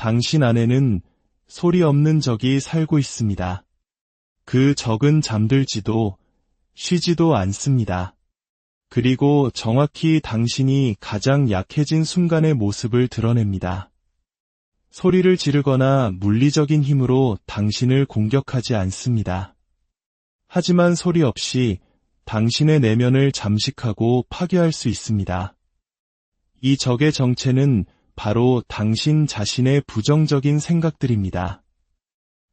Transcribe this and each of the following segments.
당신 안에는 소리 없는 적이 살고 있습니다. 그 적은 잠들지도 쉬지도 않습니다. 그리고 정확히 당신이 가장 약해진 순간의 모습을 드러냅니다. 소리를 지르거나 물리적인 힘으로 당신을 공격하지 않습니다. 하지만 소리 없이 당신의 내면을 잠식하고 파괴할 수 있습니다. 이 적의 정체는 바로 당신 자신의 부정적인 생각들입니다.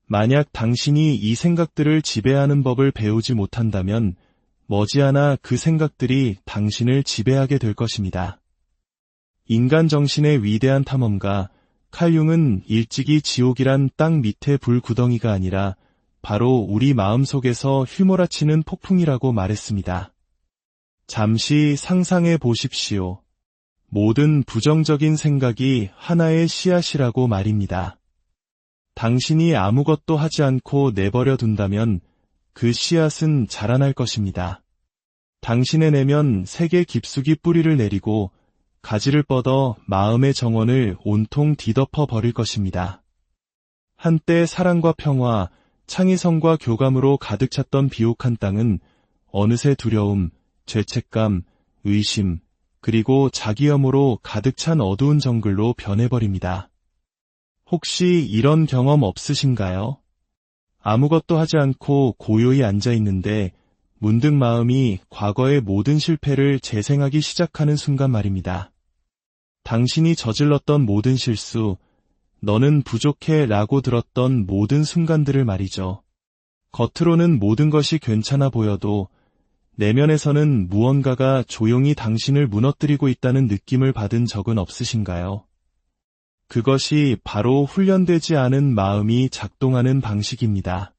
만약 당신이 이 생각들을 지배하는 법을 배우지 못한다면 머지않아 그 생각들이 당신을 지배하게 될 것입니다. 인간 정신의 위대한 탐험가 칼 융은 일찍이 지옥이란 땅 밑의 불구덩이가 아니라 바로 우리 마음속에서 휘몰아치는 폭풍이라고 말했습니다. 잠시 상상해 보십시오. 모든 부정적인 생각이 하나의 씨앗이라고 말입니다. 당신이 아무것도 하지 않고 내버려 둔다면 그 씨앗은 자라날 것입니다. 당신의 내면 세계 깊숙이 뿌리를 내리고 가지를 뻗어 마음의 정원을 온통 뒤덮어 버릴 것입니다. 한때 사랑과 평화, 창의성과 교감으로 가득 찼던 비옥한 땅은 어느새 두려움, 죄책감, 의심, 그리고 자기혐오로 가득 찬 어두운 정글로 변해버립니다. 혹시 이런 경험 없으신가요? 아무것도 하지 않고 고요히 앉아 있는데 문득 마음이 과거의 모든 실패를 재생하기 시작하는 순간 말입니다. 당신이 저질렀던 모든 실수, 너는 부족해 라고 들었던 모든 순간들을 말이죠. 겉으로는 모든 것이 괜찮아 보여도 내면에서는 무언가가 조용히 당신을 무너뜨리고 있다는 느낌을 받은 적은 없으신가요? 그것이 바로 훈련되지 않은 마음이 작동하는 방식입니다.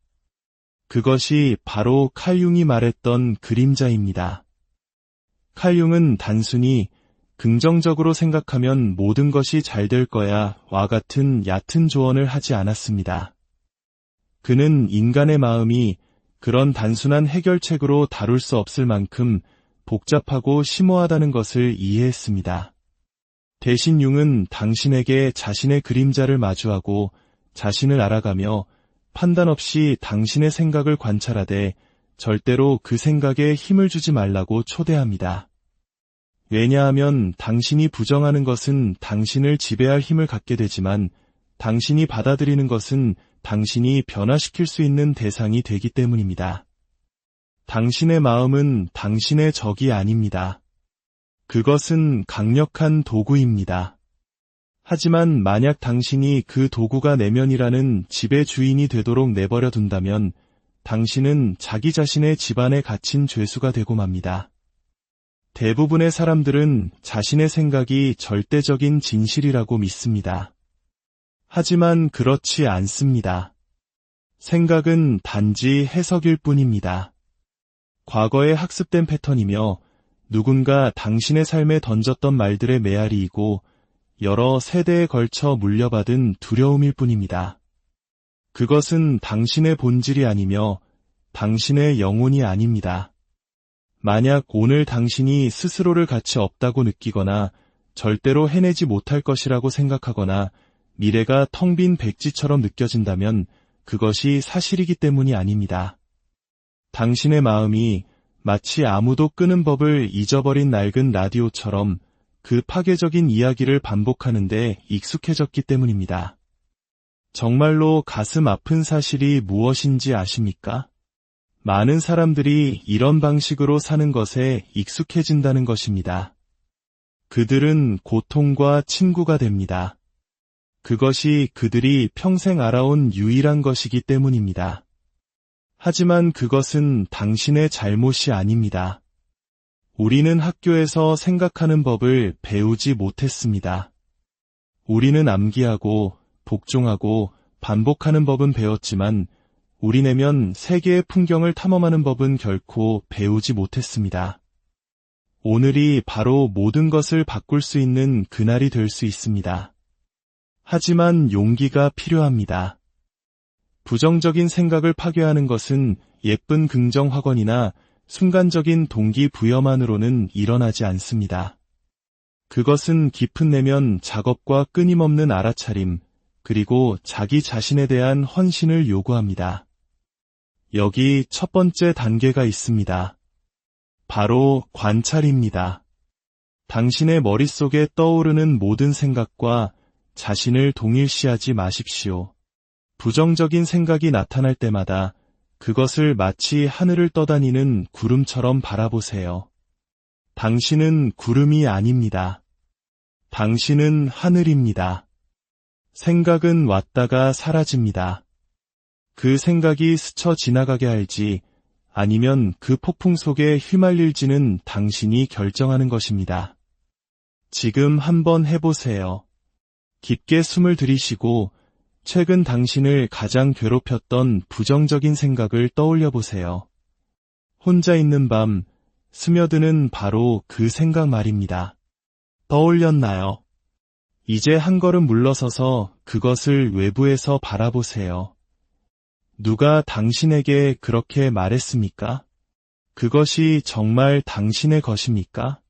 그것이 바로 칼 융이 말했던 그림자입니다. 칼 융은 단순히 긍정적으로 생각하면 모든 것이 잘 될 거야 와 같은 얕은 조언을 하지 않았습니다. 그는 인간의 마음이 그런 단순한 해결책으로 다룰 수 없을 만큼 복잡하고 심오하다는 것을 이해했습니다. 대신 융은 당신에게 자신의 그림자를 마주하고 자신을 알아가며 판단 없이 당신의 생각을 관찰하되 절대로 그 생각에 힘을 주지 말라고 초대합니다. 왜냐하면 당신이 부정하는 것은 당신을 지배할 힘을 갖게 되지만 당신이 받아들이는 것은 당신이 변화시킬 수 있는 대상이 되기 때문입니다. 당신의 마음은 당신의 적이 아닙니다. 그것은 강력한 도구입니다. 하지만 만약 당신이 그 도구가 내면이라는 집의 주인이 되도록 내버려 둔다면 당신은 자기 자신의 집안에 갇힌 죄수가 되고 맙니다. 대부분의 사람들은 자신의 생각이 절대적인 진실이라고 믿습니다. 하지만 그렇지 않습니다. 생각은 단지 해석일 뿐입니다. 과거에 학습된 패턴이며 누군가 당신의 삶에 던졌던 말들의 메아리이고 여러 세대에 걸쳐 물려받은 두려움일 뿐입니다. 그것은 당신의 본질이 아니며 당신의 영혼이 아닙니다. 만약 오늘 당신이 스스로를 가치 없다고 느끼거나 절대로 해내지 못할 것이라고 생각하거나 미래가 텅 빈 백지처럼 느껴진다면 그것이 사실이기 때문이 아닙니다. 당신의 마음이 마치 아무도 끄는 법을 잊어버린 낡은 라디오처럼 그 파괴적인 이야기를 반복하는데 익숙해졌기 때문입니다. 정말로 가슴 아픈 사실이 무엇인지 아십니까? 많은 사람들이 이런 방식으로 사는 것에 익숙해진다는 것입니다. 그들은 고통과 친구가 됩니다. 그것이 그들이 평생 알아온 유일한 것이기 때문입니다. 하지만 그것은 당신의 잘못이 아닙니다. 우리는 학교에서 생각하는 법을 배우지 못했습니다. 우리는 암기하고 복종하고 반복하는 법은 배웠지만 우리 내면 세계의 풍경을 탐험하는 법은 결코 배우지 못했습니다. 오늘이 바로 모든 것을 바꿀 수 있는 그날이 될 수 있습니다. 하지만 용기가 필요합니다. 부정적인 생각을 파괴하는 것은 예쁜 긍정 확언이나 순간적인 동기부여만으로는 일어나지 않습니다. 그것은 깊은 내면 작업과 끊임없는 알아차림, 그리고 자기 자신에 대한 헌신을 요구합니다. 여기 첫 번째 단계가 있습니다. 바로 관찰입니다. 당신의 머릿속에 떠오르는 모든 생각과 자신을 동일시하지 마십시오. 부정적인 생각이 나타날 때마다 그것을 마치 하늘을 떠다니는 구름처럼 바라보세요. 당신은 구름이 아닙니다. 당신은 하늘입니다. 생각은 왔다가 사라집니다. 그 생각이 스쳐 지나가게 할지 아니면 그 폭풍 속에 휘말릴지는 당신이 결정하는 것입니다. 지금 한번 해보세요. 깊게 숨을 들이쉬고 최근 당신을 가장 괴롭혔던 부정적인 생각을 떠올려 보세요. 혼자 있는 밤, 스며드는 바로 그 생각 말입니다. 떠올렸나요? 이제 한 걸음 물러서서 그것을 외부에서 바라보세요. 누가 당신에게 그렇게 말했습니까? 그것이 정말 당신의 것입니까?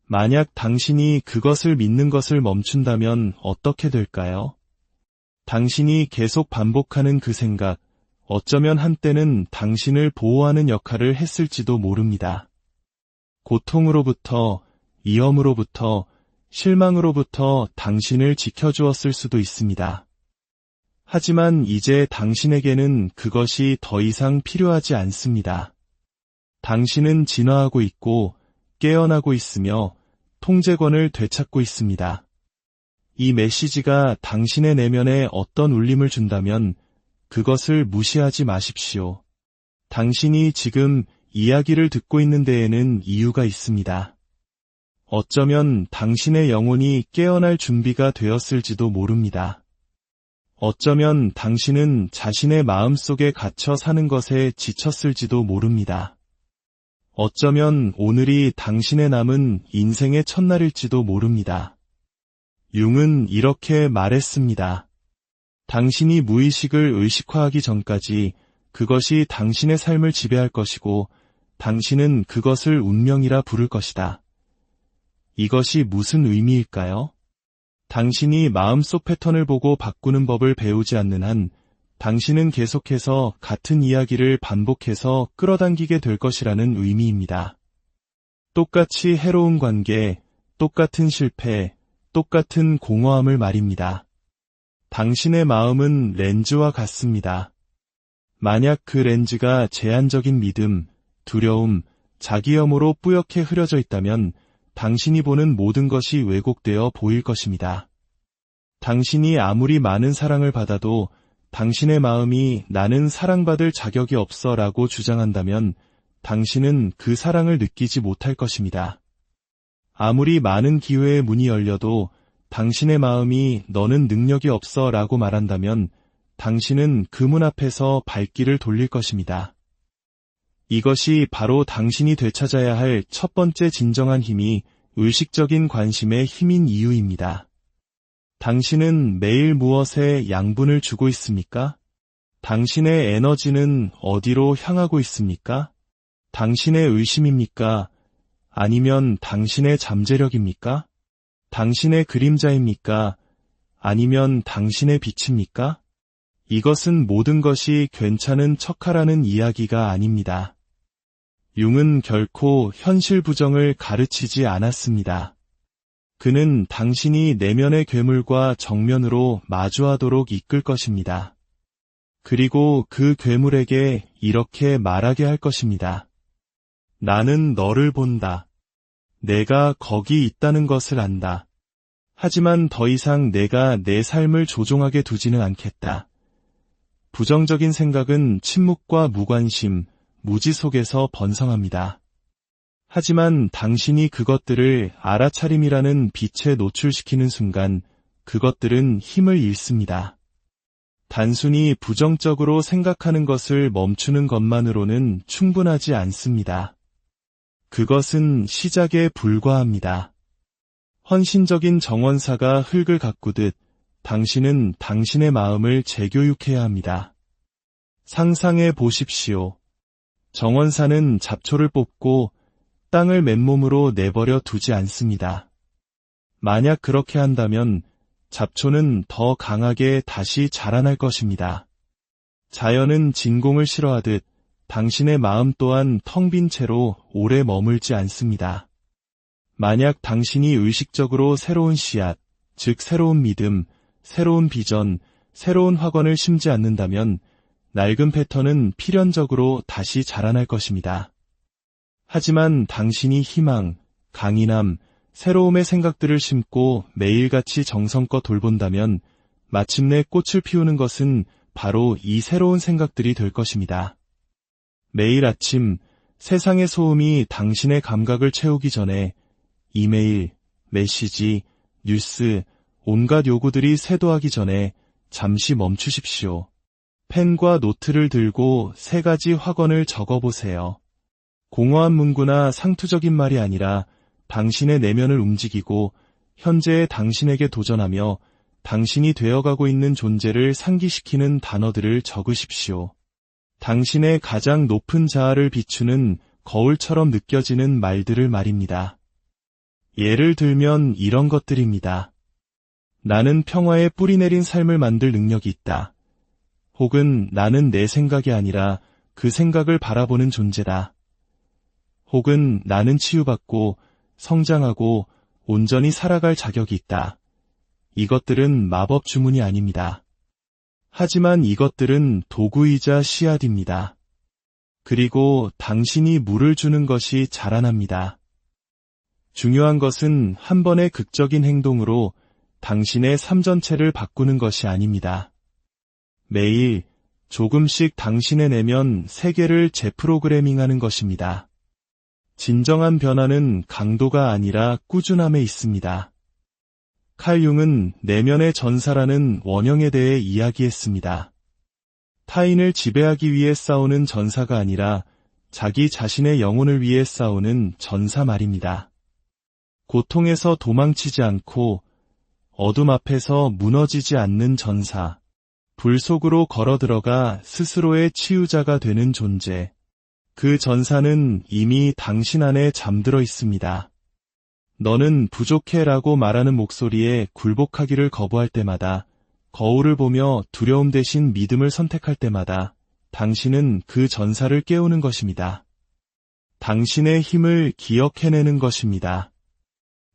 만약 당신이 그것을 믿는 것을 멈춘다면 어떻게 될까요? 당신이 계속 반복하는 그 생각, 어쩌면 한때는 당신을 보호하는 역할을 했을지도 모릅니다. 고통으로부터, 위험으로부터, 실망으로부터 당신을 지켜주었을 수도 있습니다. 하지만 이제 당신에게는 그것이 더 이상 필요하지 않습니다. 당신은 진화하고 있고 깨어나고 있으며 통제권을 되찾고 있습니다. 이 메시지가 당신의 내면에 어떤 울림을 준다면 그것을 무시하지 마십시오. 당신이 지금 이야기를 듣고 있는 데에는 이유가 있습니다. 어쩌면 당신의 영혼이 깨어날 준비가 되었을지도 모릅니다. 어쩌면 당신은 자신의 마음속에 갇혀 사는 것에 지쳤을지도 모릅니다. 어쩌면 오늘이 당신의 남은 인생의 첫날일지도 모릅니다. 융은 이렇게 말했습니다. 당신이 무의식을 의식화하기 전까지 그것이 당신의 삶을 지배할 것이고 당신은 그것을 운명이라 부를 것이다. 이것이 무슨 의미일까요? 당신이 마음속 패턴을 보고 바꾸는 법을 배우지 않는 한 당신은 계속해서 같은 이야기를 반복해서 끌어당기게 될 것이라는 의미입니다. 똑같이 해로운 관계, 똑같은 실패, 똑같은 공허함을 말입니다. 당신의 마음은 렌즈와 같습니다. 만약 그 렌즈가 제한적인 믿음, 두려움, 자기혐오로 뿌옇게 흐려져 있다면 당신이 보는 모든 것이 왜곡되어 보일 것입니다. 당신이 아무리 많은 사랑을 받아도 당신의 마음이 나는 사랑받을 자격이 없어 라고 주장한다면 당신은 그 사랑을 느끼지 못할 것입니다. 아무리 많은 기회의 문이 열려도 당신의 마음이 너는 능력이 없어 라고 말한다면 당신은 그 문 앞에서 발길을 돌릴 것입니다. 이것이 바로 당신이 되찾아야 할 첫 번째 진정한 힘이 의식적인 관심의 힘인 이유입니다. 당신은 매일 무엇에 양분을 주고 있습니까? 당신의 에너지는 어디로 향하고 있습니까? 당신의 의심입니까? 아니면 당신의 잠재력입니까? 당신의 그림자입니까? 아니면 당신의 빛입니까? 이것은 모든 것이 괜찮은 척하라는 이야기가 아닙니다. 융은 결코 현실 부정을 가르치지 않았습니다. 그는 당신이 내면의 괴물과 정면으로 마주하도록 이끌 것입니다. 그리고 그 괴물에게 이렇게 말하게 할 것입니다. 나는 너를 본다. 내가 거기 있다는 것을 안다. 하지만 더 이상 내가 내 삶을 조종하게 두지는 않겠다. 부정적인 생각은 침묵과 무관심, 무지 속에서 번성합니다. 하지만 당신이 그것들을 알아차림이라는 빛에 노출시키는 순간 그것들은 힘을 잃습니다. 단순히 부정적으로 생각하는 것을 멈추는 것만으로는 충분하지 않습니다. 그것은 시작에 불과합니다. 헌신적인 정원사가 흙을 가꾸듯 당신은 당신의 마음을 재교육해야 합니다. 상상해 보십시오. 정원사는 잡초를 뽑고 땅을 맨몸으로 내버려 두지 않습니다. 만약 그렇게 한다면 잡초는 더 강하게 다시 자라날 것입니다. 자연은 진공을 싫어하듯 당신의 마음 또한 텅 빈 채로 오래 머물지 않습니다. 만약 당신이 의식적으로 새로운 씨앗, 즉 새로운 믿음, 새로운 비전, 새로운 확언을 심지 않는다면 낡은 패턴은 필연적으로 다시 자라날 것입니다. 하지만 당신이 희망, 강인함, 새로움의 생각들을 심고 매일같이 정성껏 돌본다면 마침내 꽃을 피우는 것은 바로 이 새로운 생각들이 될 것입니다. 매일 아침 세상의 소음이 당신의 감각을 채우기 전에 이메일, 메시지, 뉴스, 온갖 요구들이 쇄도하기 전에 잠시 멈추십시오. 펜과 노트를 들고 3가지 확언을 적어보세요. 공허한 문구나 상투적인 말이 아니라 당신의 내면을 움직이고 현재의 당신에게 도전하며 당신이 되어가고 있는 존재를 상기시키는 단어들을 적으십시오. 당신의 가장 높은 자아를 비추는 거울처럼 느껴지는 말들을 말입니다. 예를 들면 이런 것들입니다. 나는 평화에 뿌리내린 삶을 만들 능력이 있다. 혹은 나는 내 생각이 아니라 그 생각을 바라보는 존재다. 혹은 나는 치유받고 성장하고 온전히 살아갈 자격이 있다. 이것들은 마법 주문이 아닙니다. 하지만 이것들은 도구이자 씨앗입니다. 그리고 당신이 물을 주는 것이 자라납니다. 중요한 것은 한 번의 극적인 행동으로 당신의 삶 전체를 바꾸는 것이 아닙니다. 매일 조금씩 당신의 내면 세계를 재프로그래밍하는 것입니다. 진정한 변화는 강도가 아니라 꾸준함에 있습니다. 칼 융은 내면의 전사라는 원형에 대해 이야기했습니다. 타인을 지배하기 위해 싸우는 전사가 아니라 자기 자신의 영혼을 위해 싸우는 전사 말입니다. 고통에서 도망치지 않고 어둠 앞에서 무너지지 않는 전사, 불 속으로 걸어들어가 스스로의 치유자가 되는 존재. 그 전사는 이미 당신 안에 잠들어 있습니다. 너는 부족해라고 말하는 목소리에 굴복하기를 거부할 때마다, 거울을 보며 두려움 대신 믿음을 선택할 때마다 당신은 그 전사를 깨우는 것입니다. 당신의 힘을 기억해내는 것입니다.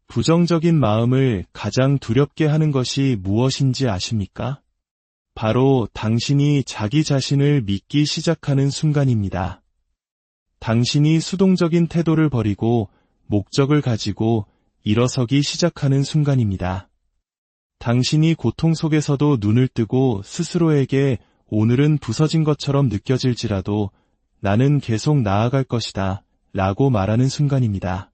부정적인 마음을 가장 두렵게 하는 것이 무엇인지 아십니까? 바로 당신이 자기 자신을 믿기 시작하는 순간입니다. 당신이 수동적인 태도를 버리고 목적을 가지고 일어서기 시작하는 순간입니다. 당신이 고통 속에서도 눈을 뜨고 스스로에게 오늘은 부서진 것처럼 느껴질지라도 나는 계속 나아갈 것이다 라고 말하는 순간입니다.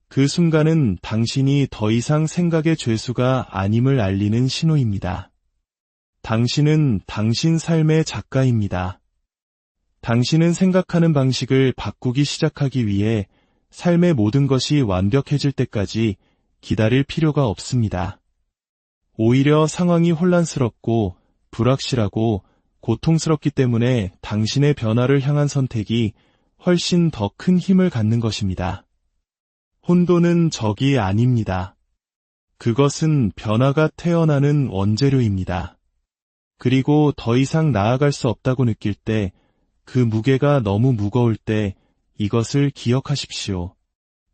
그 순간은 당신이 더 이상 생각의 죄수가 아님을 알리는 신호입니다. 당신은 당신 삶의 작가입니다. 당신은 생각하는 방식을 바꾸기 시작하기 위해 삶의 모든 것이 완벽해질 때까지 기다릴 필요가 없습니다. 오히려 상황이 혼란스럽고 불확실하고 고통스럽기 때문에 당신의 변화를 향한 선택이 훨씬 더 큰 힘을 갖는 것입니다. 혼돈은 적이 아닙니다. 그것은 변화가 태어나는 원재료입니다. 그리고 더 이상 나아갈 수 없다고 느낄 때, 그 무게가 너무 무거울 때 이것을 기억하십시오.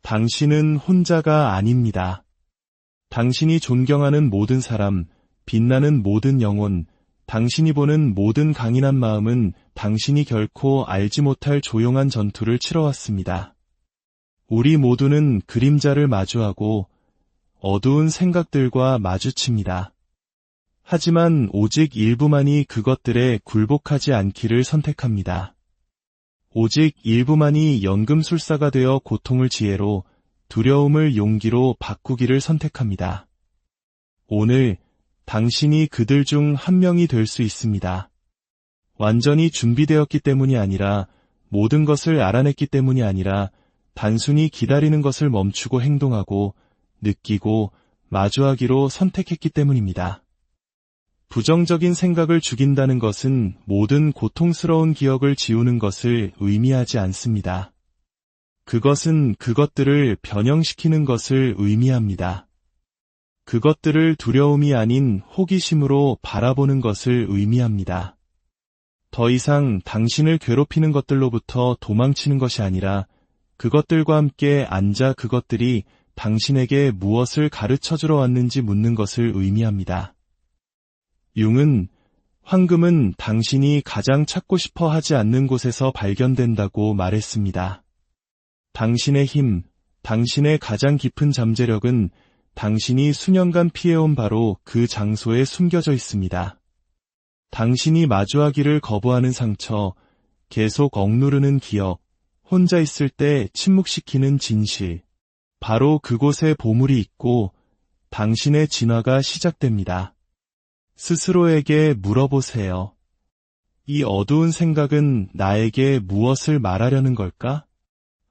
당신은 혼자가 아닙니다. 당신이 존경하는 모든 사람, 빛나는 모든 영혼, 당신이 보는 모든 강인한 마음은 당신이 결코 알지 못할 조용한 전투를 치러왔습니다. 우리 모두는 그림자를 마주하고 어두운 생각들과 마주칩니다. 하지만 오직 일부만이 그것들에 굴복하지 않기를 선택합니다. 오직 일부만이 연금술사가 되어 고통을 지혜로, 두려움을 용기로 바꾸기를 선택합니다. 오늘 당신이 그들 중 한 명이 될 수 있습니다. 완전히 준비되었기 때문이 아니라, 모든 것을 알아냈기 때문이 아니라, 단순히 기다리는 것을 멈추고 행동하고, 느끼고, 마주하기로 선택했기 때문입니다. 부정적인 생각을 죽인다는 것은 모든 고통스러운 기억을 지우는 것을 의미하지 않습니다. 그것은 그것들을 변형시키는 것을 의미합니다. 그것들을 두려움이 아닌 호기심으로 바라보는 것을 의미합니다. 더 이상 당신을 괴롭히는 것들로부터 도망치는 것이 아니라 그것들과 함께 앉아 그것들이 당신에게 무엇을 가르쳐주러 왔는지 묻는 것을 의미합니다. 융은 황금은 당신이 가장 찾고 싶어 하지 않는 곳에서 발견된다고 말했습니다. 당신의 힘, 당신의 가장 깊은 잠재력은 당신이 수년간 피해온 바로 그 장소에 숨겨져 있습니다. 당신이 마주하기를 거부하는 상처, 계속 억누르는 기억, 혼자 있을 때 침묵시키는 진실, 바로 그곳에 보물이 있고 당신의 진화가 시작됩니다. 스스로에게 물어보세요. 이 어두운 생각은 나에게 무엇을 말하려는 걸까?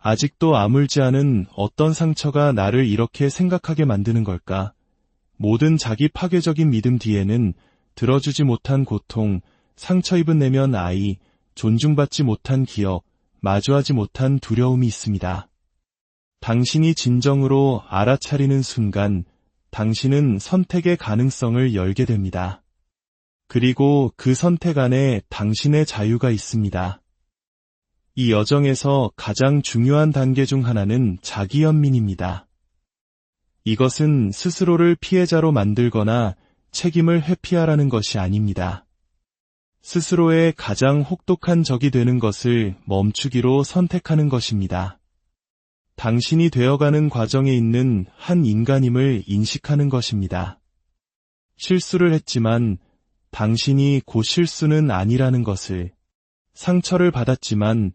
아직도 아물지 않은 어떤 상처가 나를 이렇게 생각하게 만드는 걸까? 모든 자기 파괴적인 믿음 뒤에는 들어주지 못한 고통, 상처 입은 내면 아이, 존중받지 못한 기억, 마주하지 못한 두려움이 있습니다. 당신이 진정으로 알아차리는 순간 당신은 선택의 가능성을 열게 됩니다. 그리고 그 선택 안에 당신의 자유가 있습니다. 이 여정에서 가장 중요한 단계 중 하나는 자기연민입니다. 이것은 스스로를 피해자로 만들거나 책임을 회피하라는 것이 아닙니다. 스스로의 가장 혹독한 적이 되는 것을 멈추기로 선택하는 것입니다. 당신이 되어가는 과정에 있는 한 인간임을 인식하는 것입니다. 실수를 했지만 당신이 곧 실수는 아니라는 것을, 상처를 받았지만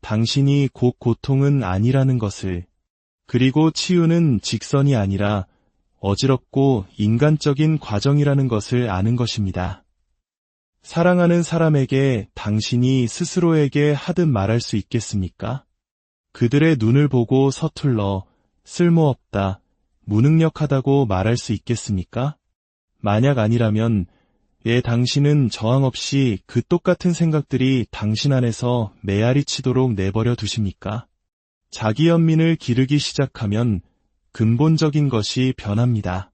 당신이 곧 고통은 아니라는 것을, 그리고 치유는 직선이 아니라 어지럽고 인간적인 과정이라는 것을 아는 것입니다. 사랑하는 사람에게 당신이 스스로에게 하듯 말할 수 있겠습니까? 그들의 눈을 보고 서툴러 쓸모없다, 무능력하다고 말할 수 있겠습니까? 만약 아니라면 왜 당신은 저항 없이 그 똑같은 생각들이 당신 안에서 메아리 치도록 내버려 두십니까? 자기연민을 기르기 시작하면 근본적인 것이 변합니다.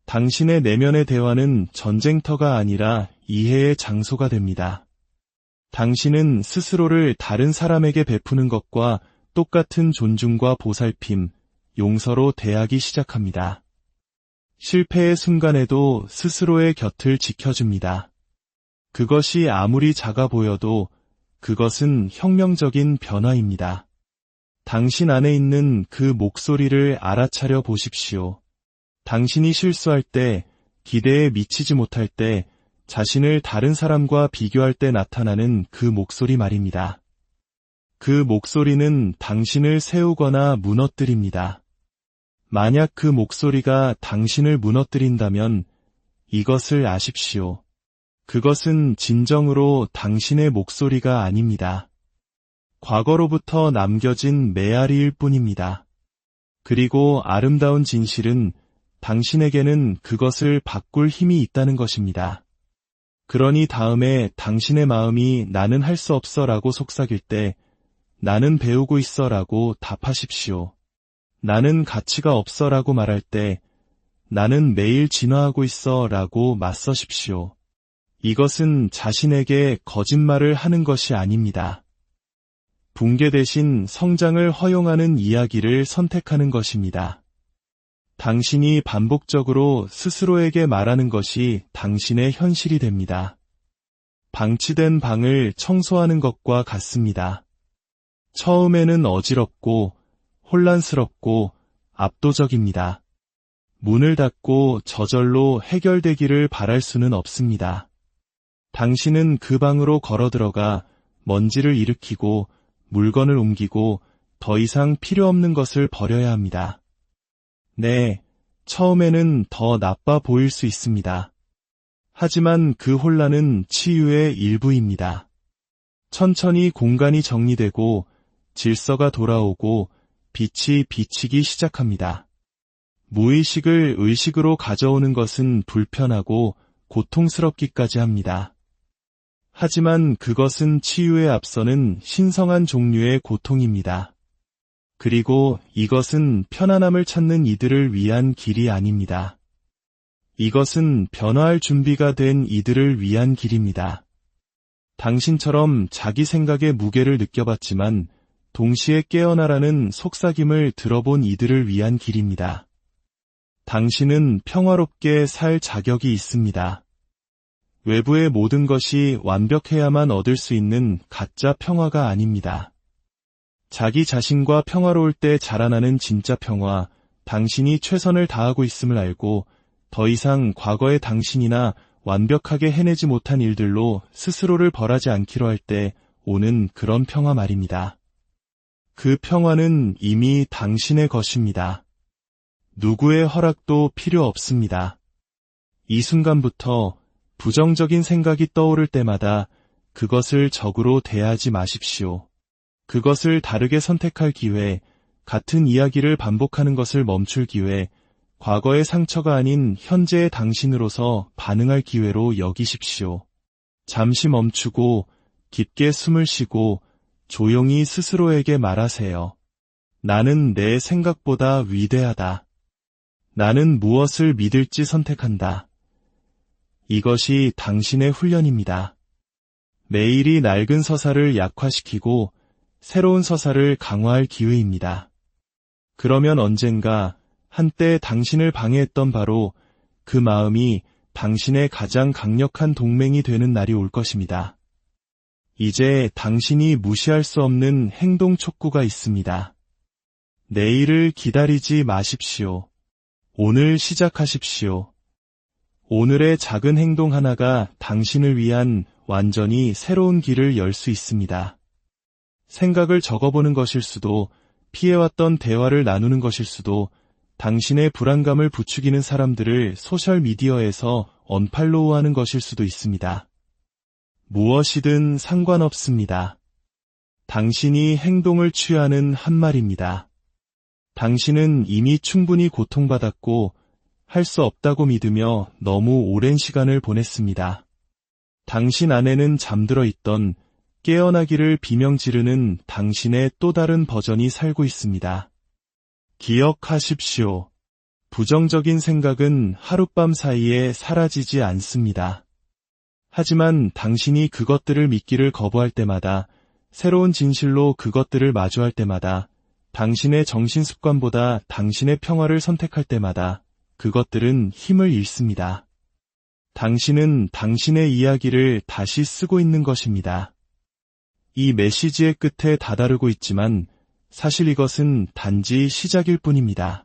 당신의 내면의 대화는 전쟁터가 아니라 이해의 장소가 됩니다. 당신은 스스로를 다른 사람에게 베푸는 것과 똑같은 존중과 보살핌, 용서로 대하기 시작합니다. 실패의 순간에도 스스로의 곁을 지켜줍니다. 그것이 아무리 작아 보여도 그것은 혁명적인 변화입니다. 당신 안에 있는 그 목소리를 알아차려 보십시오. 당신이 실수할 때, 기대에 미치지 못할 때, 자신을 다른 사람과 비교할 때 나타나는 그 목소리 말입니다. 그 목소리는 당신을 세우거나 무너뜨립니다. 만약 그 목소리가 당신을 무너뜨린다면 이것을 아십시오. 그것은 진정으로 당신의 목소리가 아닙니다. 과거로부터 남겨진 메아리일 뿐입니다. 그리고 아름다운 진실은 당신에게는 그것을 바꿀 힘이 있다는 것입니다. 그러니 다음에 당신의 마음이 나는 할 수 없어 라고 속삭일 때 나는 배우고 있어 라고 답하십시오. 나는 가치가 없어 라고 말할 때 나는 매일 진화하고 있어 라고 맞서십시오. 이것은 자신에게 거짓말을 하는 것이 아닙니다. 붕괴 대신 성장을 허용하는 이야기를 선택하는 것입니다. 당신이 반복적으로 스스로에게 말하는 것이 당신의 현실이 됩니다. 방치된 방을 청소하는 것과 같습니다. 처음에는 어지럽고 혼란스럽고 압도적입니다. 문을 닫고 저절로 해결되기를 바랄 수는 없습니다. 당신은 그 방으로 걸어 들어가 먼지를 일으키고 물건을 옮기고 더 이상 필요 없는 것을 버려야 합니다. 네, 처음에는 더 나빠 보일 수 있습니다. 하지만 그 혼란은 치유의 일부입니다. 천천히 공간이 정리되고 질서가 돌아오고 빛이 비치기 시작합니다. 무의식을 의식으로 가져오는 것은 불편하고 고통스럽기까지 합니다. 하지만 그것은 치유에 앞서는 신성한 종류의 고통입니다. 그리고 이것은 편안함을 찾는 이들을 위한 길이 아닙니다. 이것은 변화할 준비가 된 이들을 위한 길입니다. 당신처럼 자기 생각의 무게를 느껴봤지만 동시에 깨어나라는 속삭임을 들어본 이들을 위한 길입니다. 당신은 평화롭게 살 자격이 있습니다. 외부의 모든 것이 완벽해야만 얻을 수 있는 가짜 평화가 아닙니다. 자기 자신과 평화로울 때 자라나는 진짜 평화, 당신이 최선을 다하고 있음을 알고 더 이상 과거의 당신이나 완벽하게 해내지 못한 일들로 스스로를 벌하지 않기로 할 때 오는 그런 평화 말입니다. 그 평화는 이미 당신의 것입니다. 누구의 허락도 필요 없습니다. 이 순간부터 부정적인 생각이 떠오를 때마다 그것을 적으로 대하지 마십시오. 그것을 다르게 선택할 기회, 같은 이야기를 반복하는 것을 멈출 기회, 과거의 상처가 아닌 현재의 당신으로서 반응할 기회로 여기십시오. 잠시 멈추고 깊게 숨을 쉬고 조용히 스스로에게 말하세요. 나는 내 생각보다 위대하다. 나는 무엇을 믿을지 선택한다. 이것이 당신의 훈련입니다. 매일이 낡은 서사를 약화시키고 새로운 서사를 강화할 기회입니다. 그러면 언젠가 한때 당신을 방해했던 바로 그 마음이 당신의 가장 강력한 동맹이 되는 날이 올 것입니다. 이제 당신이 무시할 수 없는 행동 촉구가 있습니다. 내일을 기다리지 마십시오. 오늘 시작하십시오. 오늘의 작은 행동 하나가 당신을 위한 완전히 새로운 길을 열 수 있습니다. 생각을 적어보는 것일 수도, 피해왔던 대화를 나누는 것일 수도, 당신의 불안감을 부추기는 사람들을 소셜미디어에서 언팔로우하는 것일 수도 있습니다. 무엇이든 상관없습니다. 당신이 행동을 취하는 한 말입니다. 당신은 이미 충분히 고통받았고 할 수 없다고 믿으며 너무 오랜 시간을 보냈습니다. 당신 안에는 잠들어 있던 깨어나기를 비명 지르는 당신의 또 다른 버전이 살고 있습니다. 기억하십시오. 부정적인 생각은 하룻밤 사이에 사라지지 않습니다. 하지만 당신이 그것들을 믿기를 거부할 때마다, 새로운 진실로 그것들을 마주할 때마다, 당신의 정신습관보다 당신의 평화를 선택할 때마다 그것들은 힘을 잃습니다. 당신은 당신의 이야기를 다시 쓰고 있는 것입니다. 이 메시지의 끝에 다다르고 있지만 사실 이것은 단지 시작일 뿐입니다.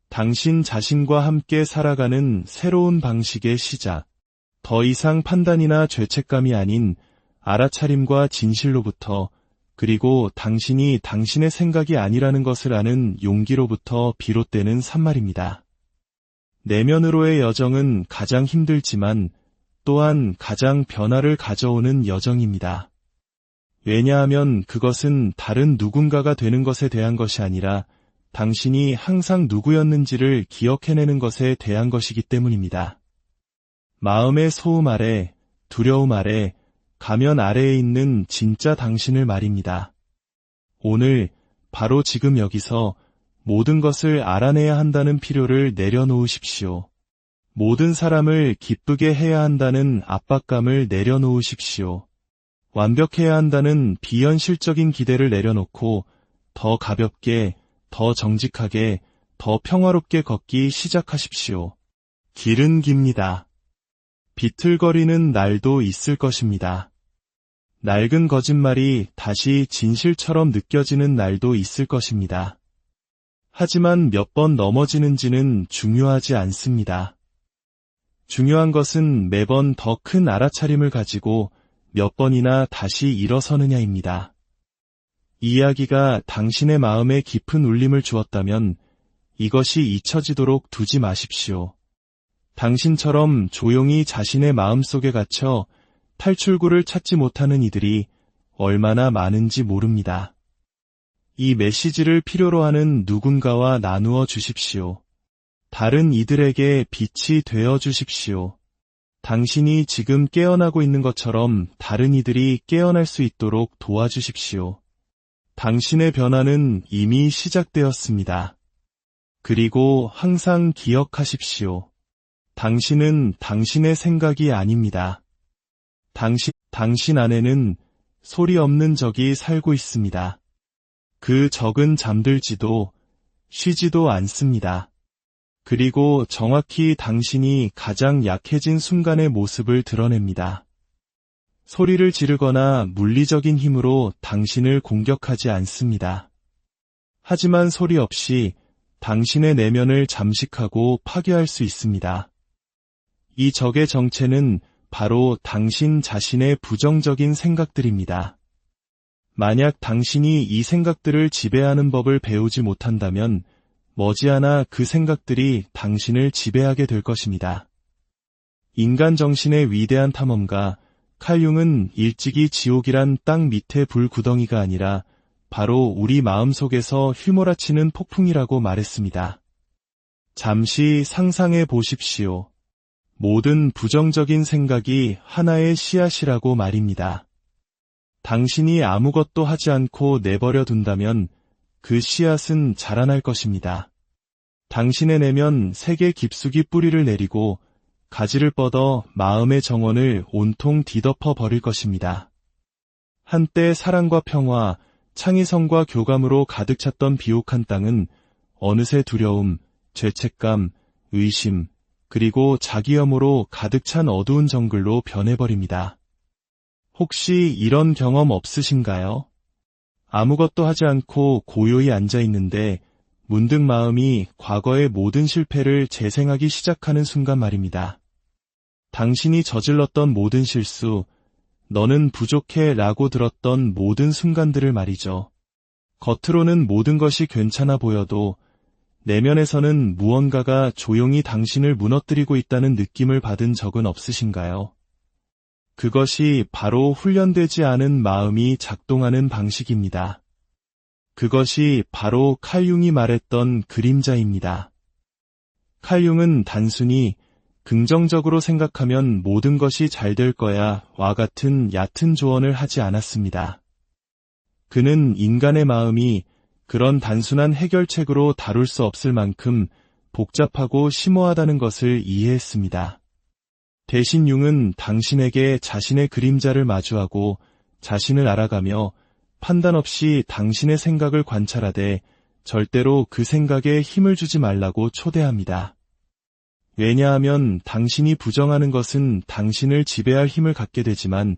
당신 자신과 함께 살아가는 새로운 방식의 시작. 더 이상 판단이나 죄책감이 아닌 알아차림과 진실로부터, 그리고 당신이 당신의 생각이 아니라는 것을 아는 용기로부터 비롯되는 산말입니다. 내면으로의 여정은 가장 힘들지만 또한 가장 변화를 가져오는 여정입니다. 왜냐하면 그것은 다른 누군가가 되는 것에 대한 것이 아니라 당신이 항상 누구였는지를 기억해내는 것에 대한 것이기 때문입니다. 마음의 소음 아래, 두려움 아래, 가면 아래에 있는 진짜 당신을 말입니다. 오늘, 바로 지금 여기서 모든 것을 알아내야 한다는 필요를 내려놓으십시오. 모든 사람을 기쁘게 해야 한다는 압박감을 내려놓으십시오. 완벽해야 한다는 비현실적인 기대를 내려놓고 더 가볍게, 더 정직하게, 더 평화롭게 걷기 시작하십시오. 길은 깁니다. 비틀거리는 날도 있을 것입니다. 낡은 거짓말이 다시 진실처럼 느껴지는 날도 있을 것입니다. 하지만 몇 번 넘어지는지는 중요하지 않습니다. 중요한 것은 매번 더 큰 알아차림을 가지고 몇 번이나 다시 일어서느냐입니다. 이 이야기가 당신의 마음에 깊은 울림을 주었다면 이것이 잊혀지도록 두지 마십시오. 당신처럼 조용히 자신의 마음속에 갇혀 탈출구를 찾지 못하는 이들이 얼마나 많은지 모릅니다. 이 메시지를 필요로 하는 누군가와 나누어 주십시오. 다른 이들에게 빛이 되어 주십시오. 당신이 지금 깨어나고 있는 것처럼 다른 이들이 깨어날 수 있도록 도와주십시오. 당신의 변화는 이미 시작되었습니다. 그리고 항상 기억하십시오. 당신은 당신의 생각이 아닙니다. 당신 안에는 소리 없는 적이 살고 있습니다. 그 적은 잠들지도 쉬지도 않습니다. 그리고 정확히 당신이 가장 약해진 순간의 모습을 드러냅니다. 소리를 지르거나 물리적인 힘으로 당신을 공격하지 않습니다. 하지만 소리 없이 당신의 내면을 잠식하고 파괴할 수 있습니다. 이 적의 정체는 바로 당신 자신의 부정적인 생각들입니다. 만약 당신이 이 생각들을 지배하는 법을 배우지 못한다면 머지않아 그 생각들이 당신을 지배하게 될 것입니다. 인간 정신의 위대한 탐험가 칼 융은 일찍이 지옥이란 땅 밑의 불구덩이가 아니라 바로 우리 마음속에서 휘몰아치는 폭풍이라고 말했습니다. 잠시 상상해 보십시오. 모든 부정적인 생각이 하나의 씨앗이라고 말입니다. 당신이 아무것도 하지 않고 내버려 둔다면 그 씨앗은 자라날 것입니다. 당신의 내면 세계 깊숙이 뿌리를 내리고 가지를 뻗어 마음의 정원을 온통 뒤덮어 버릴 것입니다. 한때 사랑과 평화, 창의성과 교감으로 가득 찼던 비옥한 땅은 어느새 두려움, 죄책감, 의심, 그리고 자기혐오로 가득 찬 어두운 정글로 변해버립니다. 혹시 이런 경험 없으신가요? 아무것도 하지 않고 고요히 앉아 있는데 문득 마음이 과거의 모든 실패를 재생하기 시작하는 순간 말입니다. 당신이 저질렀던 모든 실수, 너는 부족해 라고 들었던 모든 순간들을 말이죠. 겉으로는 모든 것이 괜찮아 보여도 내면에서는 무언가가 조용히 당신을 무너뜨리고 있다는 느낌을 받은 적은 없으신가요? 그것이 바로 훈련되지 않은 마음이 작동하는 방식입니다. 그것이 바로 칼 융이 말했던 그림자입니다. 칼 융은 단순히 긍정적으로 생각하면 모든 것이 잘 될 거야 와 같은 얕은 조언을 하지 않았습니다. 그는 인간의 마음이 그런 단순한 해결책으로 다룰 수 없을 만큼 복잡하고 심오하다는 것을 이해했습니다. 대신 융은 당신에게 자신의 그림자를 마주하고 자신을 알아가며 판단 없이 당신의 생각을 관찰하되 절대로 그 생각에 힘을 주지 말라고 초대합니다. 왜냐하면 당신이 부정하는 것은 당신을 지배할 힘을 갖게 되지만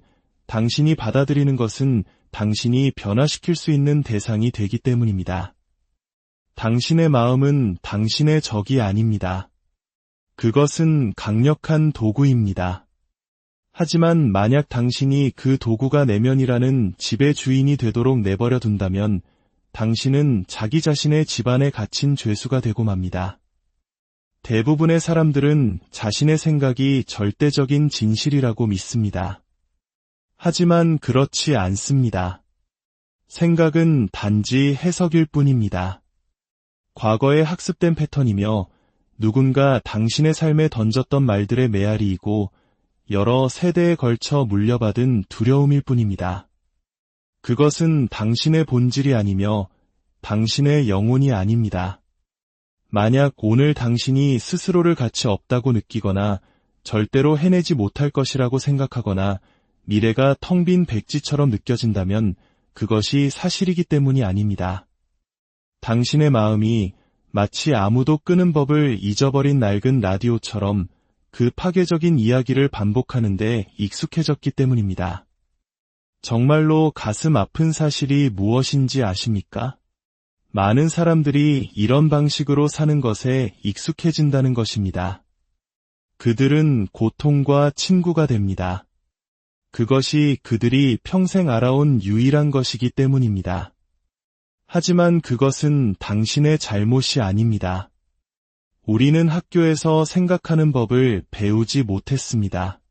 당신이 받아들이는 것은 당신이 변화시킬 수 있는 대상이 되기 때문입니다. 당신의 마음은 당신의 적이 아닙니다. 그것은 강력한 도구입니다. 하지만 만약 당신이 그 도구가 내면이라는 집의 주인이 되도록 내버려 둔다면 당신은 자기 자신의 집안에 갇힌 죄수가 되고 맙니다. 대부분의 사람들은 자신의 생각이 절대적인 진실이라고 믿습니다. 하지만 그렇지 않습니다. 생각은 단지 해석일 뿐입니다. 과거에 학습된 패턴이며 누군가 당신의 삶에 던졌던 말들의 메아리이고 여러 세대에 걸쳐 물려받은 두려움일 뿐입니다. 그것은 당신의 본질이 아니며 당신의 영혼이 아닙니다. 만약 오늘 당신이 스스로를 가치 없다고 느끼거나 절대로 해내지 못할 것이라고 생각하거나 미래가 텅 빈 백지처럼 느껴진다면 그것이 사실이기 때문이 아닙니다. 당신의 마음이 마치 아무도 끄는 법을 잊어버린 낡은 라디오처럼 그 파괴적인 이야기를 반복하는데 익숙해졌기 때문입니다. 정말로 가슴 아픈 사실이 무엇인지 아십니까? 많은 사람들이 이런 방식으로 사는 것에 익숙해진다는 것입니다. 그들은 고통과 친구가 됩니다. 그것이 그들이 평생 알아온 유일한 것이기 때문입니다. 하지만 그것은 당신의 잘못이 아닙니다. 우리는 학교에서 생각하는 법을 배우지 못했습니다.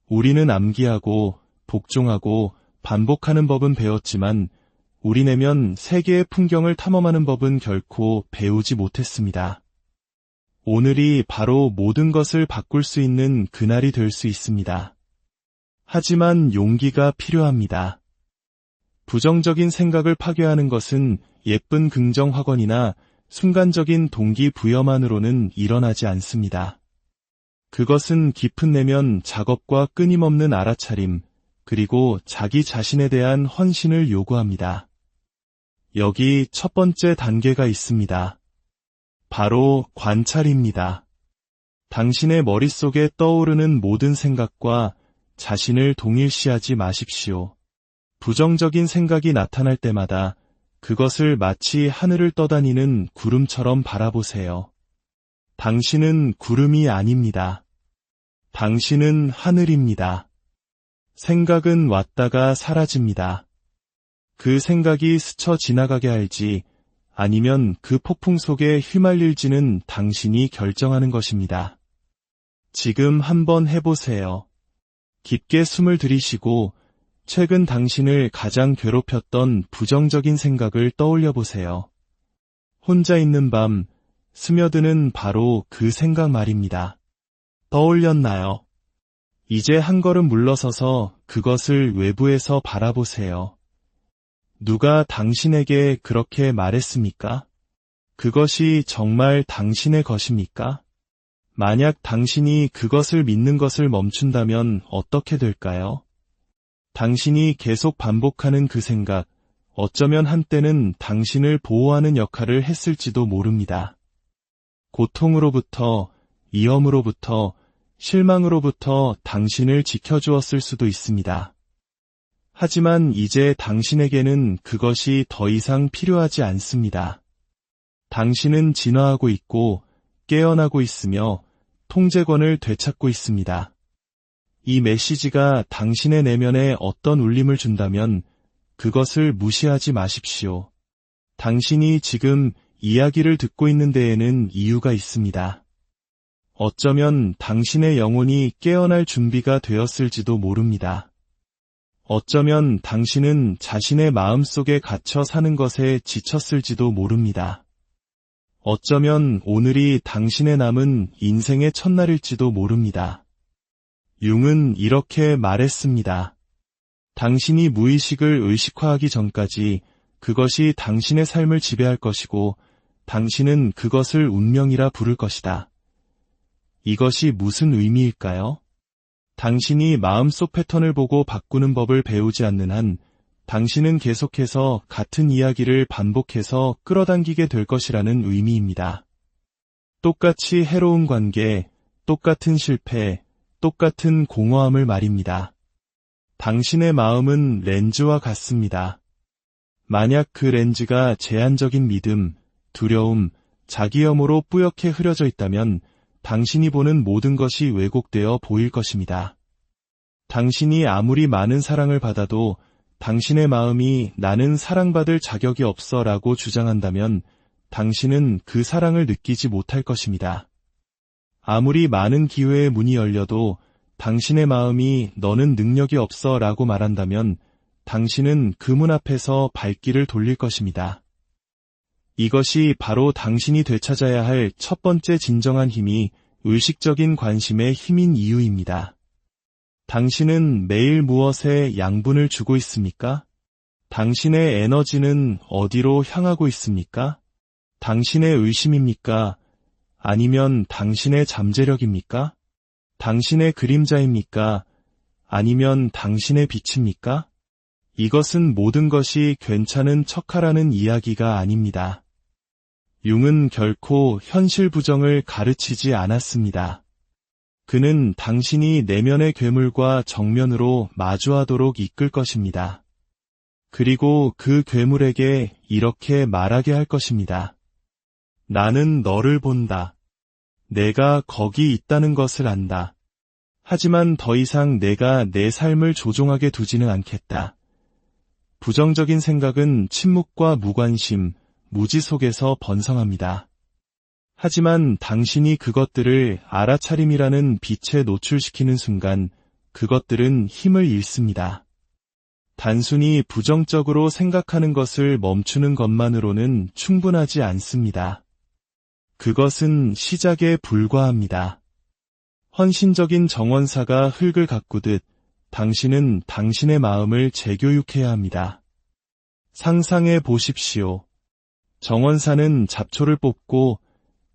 우리는 암기하고 복종하고 반복하는 법은 배웠지만 우리 내면 세계의 풍경을 탐험하는 법은 결코 배우지 못했습니다. 오늘이 바로 모든 것을 바꿀 수 있는 그날이 될 수 있습니다. 하지만 용기가 필요합니다. 부정적인 생각을 파괴하는 것은 예쁜 긍정 확언이나 순간적인 동기부여만으로는 일어나지 않습니다. 그것은 깊은 내면 작업과 끊임없는 알아차림, 그리고 자기 자신에 대한 헌신을 요구합니다. 여기 첫 번째 단계가 있습니다. 바로 관찰입니다. 당신의 머릿속에 떠오르는 모든 생각과 자신을 동일시하지 마십시오. 부정적인 생각이 나타날 때마다 그것을 마치 하늘을 떠다니는 구름처럼 바라보세요. 당신은 구름이 아닙니다. 당신은 하늘입니다. 생각은 왔다가 사라집니다. 그 생각이 스쳐 지나가게 할지 아니면 그 폭풍 속에 휘말릴지는 당신이 결정하는 것입니다. 지금 한번 해보세요. 깊게 숨을 들이쉬고 최근 당신을 가장 괴롭혔던 부정적인 생각을 떠올려 보세요. 혼자 있는 밤, 스며드는 바로 그 생각 말입니다. 떠올렸나요? 이제 한 걸음 물러서서 그것을 외부에서 바라보세요. 누가 당신에게 그렇게 말했습니까? 그것이 정말 당신의 것입니까? 만약 당신이 그것을 믿는 것을 멈춘다면 어떻게 될까요? 당신이 계속 반복하는 그 생각, 어쩌면 한때는 당신을 보호하는 역할을 했을지도 모릅니다. 고통으로부터, 위험으로부터, 실망으로부터 당신을 지켜주었을 수도 있습니다. 하지만 이제 당신에게는 그것이 더 이상 필요하지 않습니다. 당신은 진화하고 있고 깨어나고 있으며 통제권을 되찾고 있습니다. 이 메시지가 당신의 내면에 어떤 울림을 준다면 그것을 무시하지 마십시오. 당신이 지금 이야기를 듣고 있는 데에는 이유가 있습니다. 어쩌면 당신의 영혼이 깨어날 준비가 되었을지도 모릅니다. 어쩌면 당신은 자신의 마음속에 갇혀 사는 것에 지쳤을지도 모릅니다. 어쩌면 오늘이 당신의 남은 인생의 첫날일지도 모릅니다. 융은 이렇게 말했습니다. 당신이 무의식을 의식화하기 전까지 그것이 당신의 삶을 지배할 것이고 당신은 그것을 운명이라 부를 것이다. 이것이 무슨 의미일까요? 당신이 마음속 패턴을 보고 바꾸는 법을 배우지 않는 한 당신은 계속해서 같은 이야기를 반복해서 끌어당기게 될 것이라는 의미입니다. 똑같이 해로운 관계, 똑같은 실패, 똑같은 공허함을 말입니다. 당신의 마음은 렌즈와 같습니다. 만약 그 렌즈가 제한적인 믿음, 두려움, 자기혐오로 뿌옇게 흐려져 있다면 당신이 보는 모든 것이 왜곡되어 보일 것입니다. 당신이 아무리 많은 사랑을 받아도 당신의 마음이 나는 사랑받을 자격이 없어 라고 주장한다면 당신은 그 사랑을 느끼지 못할 것입니다. 아무리 많은 기회의 문이 열려도 당신의 마음이 너는 능력이 없어 라고 말한다면 당신은 그 문 앞에서 발길을 돌릴 것입니다. 이것이 바로 당신이 되찾아야 할 첫 번째 진정한 힘이 의식적인 관심의 힘인 이유입니다. 당신은 매일 무엇에 양분을 주고 있습니까? 당신의 에너지는 어디로 향하고 있습니까? 당신의 의심입니까? 아니면 당신의 잠재력입니까? 당신의 그림자입니까? 아니면 당신의 빛입니까? 이것은 모든 것이 괜찮은 척하라는 이야기가 아닙니다. 융은 결코 현실 부정을 가르치지 않았습니다. 그는 당신이 내면의 괴물과 정면으로 마주하도록 이끌 것입니다. 그리고 그 괴물에게 이렇게 말하게 할 것입니다. 나는 너를 본다. 내가 거기 있다는 것을 안다. 하지만 더 이상 내가 내 삶을 조종하게 두지는 않겠다. 부정적인 생각은 침묵과 무관심, 무지 속에서 번성합니다. 하지만 당신이 그것들을 알아차림이라는 빛에 노출시키는 순간 그것들은 힘을 잃습니다. 단순히 부정적으로 생각하는 것을 멈추는 것만으로는 충분하지 않습니다. 그것은 시작에 불과합니다. 헌신적인 정원사가 흙을 가꾸듯 당신은 당신의 마음을 재교육해야 합니다. 상상해 보십시오. 정원사는 잡초를 뽑고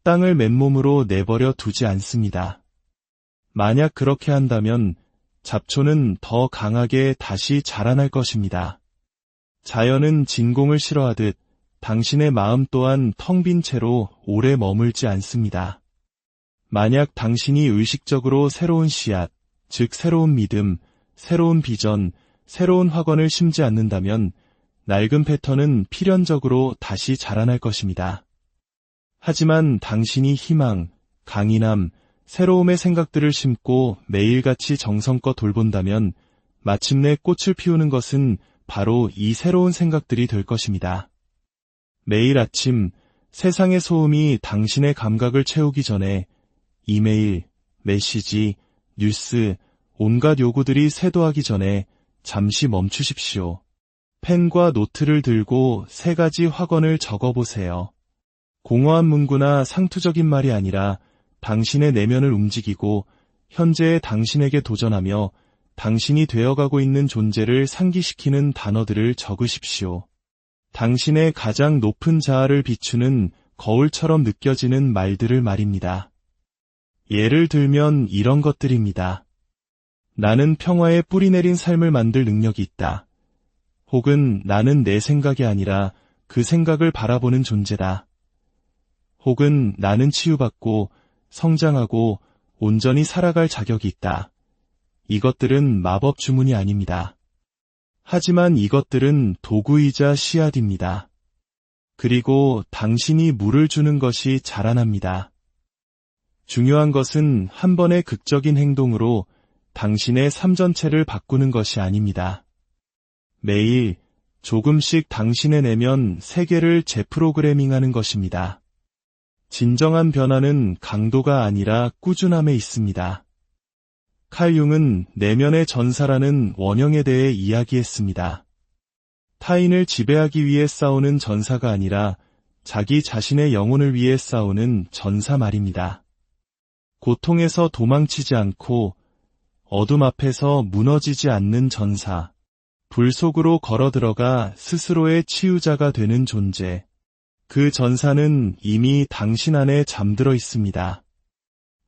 땅을 맨몸으로 내버려 두지 않습니다. 만약 그렇게 한다면 잡초는 더 강하게 다시 자라날 것입니다. 자연은 진공을 싫어하듯 당신의 마음 또한 텅 빈 채로 오래 머물지 않습니다. 만약 당신이 의식적으로 새로운 씨앗, 즉 새로운 믿음, 새로운 비전, 새로운 확언을 심지 않는다면 낡은 패턴은 필연적으로 다시 자라날 것입니다. 하지만 당신이 희망, 강인함, 새로움의 생각들을 심고 매일같이 정성껏 돌본다면 마침내 꽃을 피우는 것은 바로 이 새로운 생각들이 될 것입니다. 매일 아침 세상의 소음이 당신의 감각을 채우기 전에 이메일, 메시지, 뉴스, 온갖 요구들이 쇄도하기 전에 잠시 멈추십시오. 펜과 노트를 들고 3가지 확언을 적어보세요. 공허한 문구나 상투적인 말이 아니라 당신의 내면을 움직이고 현재의 당신에게 도전하며 당신이 되어가고 있는 존재를 상기시키는 단어들을 적으십시오. 당신의 가장 높은 자아를 비추는 거울처럼 느껴지는 말들을 말입니다. 예를 들면 이런 것들입니다. 나는 평화에 뿌리내린 삶을 만들 능력이 있다. 혹은 나는 내 생각이 아니라 그 생각을 바라보는 존재다. 혹은 나는 치유받고 성장하고 온전히 살아갈 자격이 있다. 이것들은 마법 주문이 아닙니다. 하지만 이것들은 도구이자 씨앗입니다. 그리고 당신이 물을 주는 것이 자라납니다. 중요한 것은 한 번의 극적인 행동으로 당신의 삶 전체를 바꾸는 것이 아닙니다. 매일 조금씩 당신의 내면 세계를 재프로그래밍하는 것입니다. 진정한 변화는 강도가 아니라 꾸준함에 있습니다. 칼 융은 내면의 전사라는 원형에 대해 이야기했습니다. 타인을 지배하기 위해 싸우는 전사가 아니라 자기 자신의 영혼을 위해 싸우는 전사 말입니다. 고통에서 도망치지 않고 어둠 앞에서 무너지지 않는 전사, 불 속으로 걸어 들어가 스스로의 치유자가 되는 존재. 그 전사는 이미 당신 안에 잠들어 있습니다.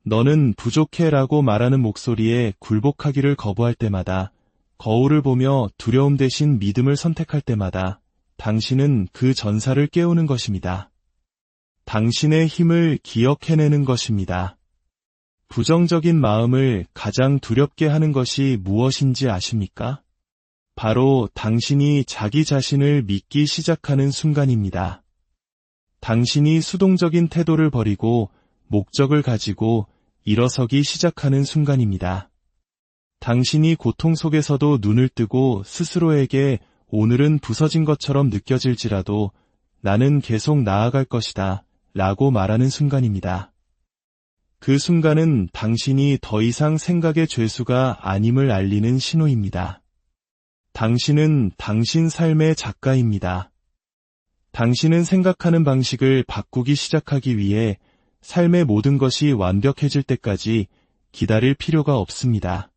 너는 부족해 라고 말하는 목소리에 굴복하기를 거부할 때마다, 거울을 보며 두려움 대신 믿음을 선택할 때마다 당신은 그 전사를 깨우는 것입니다. 당신의 힘을 기억해내는 것입니다. 부정적인 마음을 가장 두렵게 하는 것이 무엇인지 아십니까? 바로 당신이 자기 자신을 믿기 시작하는 순간입니다. 당신이 수동적인 태도를 버리고 목적을 가지고 일어서기 시작하는 순간입니다. 당신이 고통 속에서도 눈을 뜨고 스스로에게 오늘은 부서진 것처럼 느껴질지라도 나는 계속 나아갈 것이다 라고 말하는 순간입니다. 그 순간은 당신이 더 이상 생각의 죄수가 아님을 알리는 신호입니다. 당신은 당신 삶의 작가입니다. 당신은 생각하는 방식을 바꾸기 시작하기 위해 삶의 모든 것이 완벽해질 때까지 기다릴 필요가 없습니다.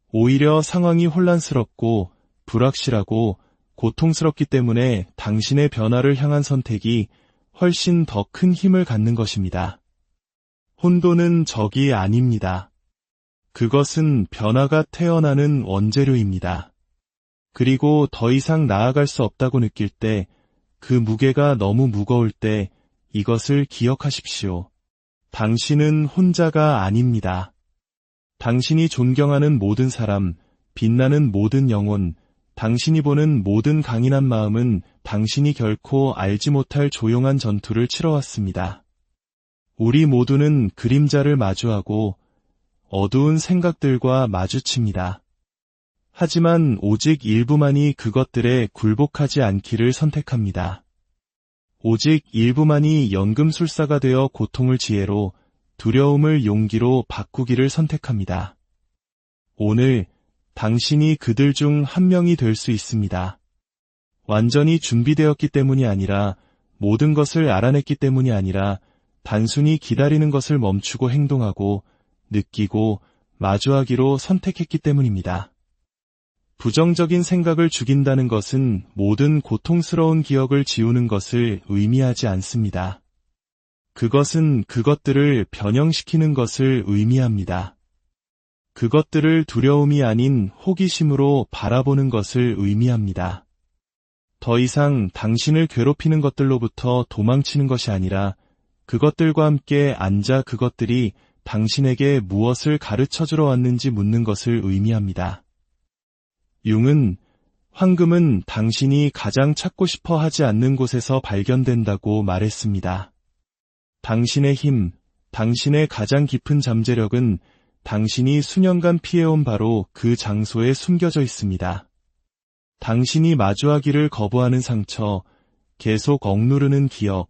오히려 상황이 혼란스럽고 불확실하고 고통스럽기 때문에 당신의 변화를 향한 선택이 훨씬 더 큰 힘을 갖는 것입니다. 혼돈은 적이 아닙니다. 그것은 변화가 태어나는 원재료입니다. 그리고 더 이상 나아갈 수 없다고 느낄 때, 그 무게가 너무 무거울 때 이것을 기억하십시오. 당신은 혼자가 아닙니다. 당신이 존경하는 모든 사람, 빛나는 모든 영혼, 당신이 보는 모든 강인한 마음은 당신이 결코 알지 못할 조용한 전투를 치러왔습니다. 우리 모두는 그림자를 마주하고 어두운 생각들과 마주칩니다. 하지만 오직 일부만이 그것들에 굴복하지 않기를 선택합니다. 오직 일부만이 연금술사가 되어 고통을 지혜로, 두려움을 용기로 바꾸기를 선택합니다. 오늘 당신이 그들 중 한 명이 될 수 있습니다. 완전히 준비되었기 때문이 아니라, 모든 것을 알아냈기 때문이 아니라, 단순히 기다리는 것을 멈추고 행동하고, 느끼고, 마주하기로 선택했기 때문입니다. 부정적인 생각을 죽인다는 것은 모든 고통스러운 기억을 지우는 것을 의미하지 않습니다. 그것은 그것들을 변형시키는 것을 의미합니다. 그것들을 두려움이 아닌 호기심으로 바라보는 것을 의미합니다. 더 이상 당신을 괴롭히는 것들로부터 도망치는 것이 아니라 그것들과 함께 앉아 그것들이 당신에게 무엇을 가르쳐주러 왔는지 묻는 것을 의미합니다. 융은 황금은 당신이 가장 찾고 싶어 하지 않는 곳에서 발견된다고 말했습니다. 당신의 힘, 당신의 가장 깊은 잠재력은 당신이 수년간 피해온 바로 그 장소에 숨겨져 있습니다. 당신이 마주하기를 거부하는 상처, 계속 억누르는 기억,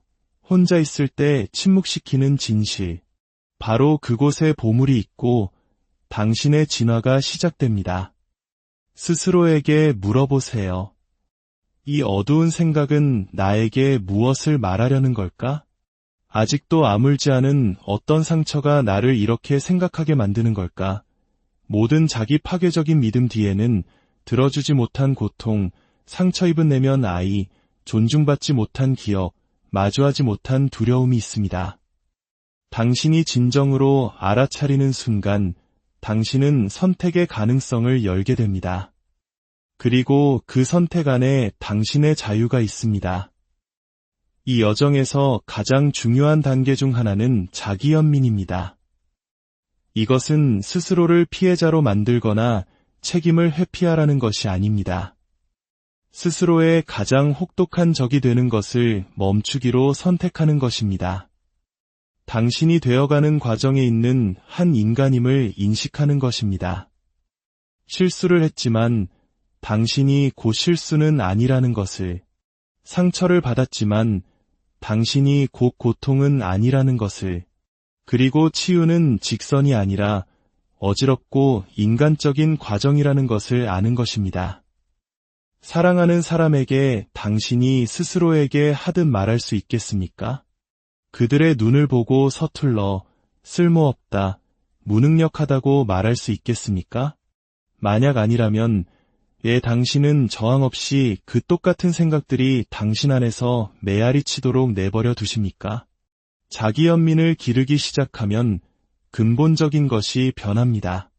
혼자 있을 때 침묵시키는 진실, 바로 그곳에 보물이 있고 당신의 진화가 시작됩니다. 스스로에게 물어보세요. 이 어두운 생각은 나에게 무엇을 말하려는 걸까? 아직도 아물지 않은 어떤 상처가 나를 이렇게 생각하게 만드는 걸까? 모든 자기 파괴적인 믿음 뒤에는 들어주지 못한 고통, 상처 입은 내면 아이, 존중받지 못한 기억, 마주하지 못한 두려움이 있습니다. 당신이 진정으로 알아차리는 순간 당신은 선택의 가능성을 열게 됩니다. 그리고 그 선택 안에 당신의 자유가 있습니다. 이 여정에서 가장 중요한 단계 중 하나는 자기연민입니다. 이것은 스스로를 피해자로 만들거나 책임을 회피하라는 것이 아닙니다. 스스로의 가장 혹독한 적이 되는 것을 멈추기로 선택하는 것입니다. 당신이 되어가는 과정에 있는 한 인간임을 인식하는 것입니다. 실수를 했지만 당신이 곧 실수는 아니라는 것을, 상처를 받았지만 당신이 곧 고통은 아니라는 것을, 그리고 치유는 직선이 아니라 어지럽고 인간적인 과정이라는 것을 아는 것입니다. 사랑하는 사람에게 당신이 스스로에게 하듯 말할 수 있겠습니까? 그들의 눈을 보고 서툴러 쓸모없다, 무능력하다고 말할 수 있겠습니까? 만약 아니라면 왜 당신은 저항 없이 그 똑같은 생각들이 당신 안에서 메아리 치도록 내버려 두십니까? 자기연민을 기르기 시작하면 근본적인 것이 변합니다.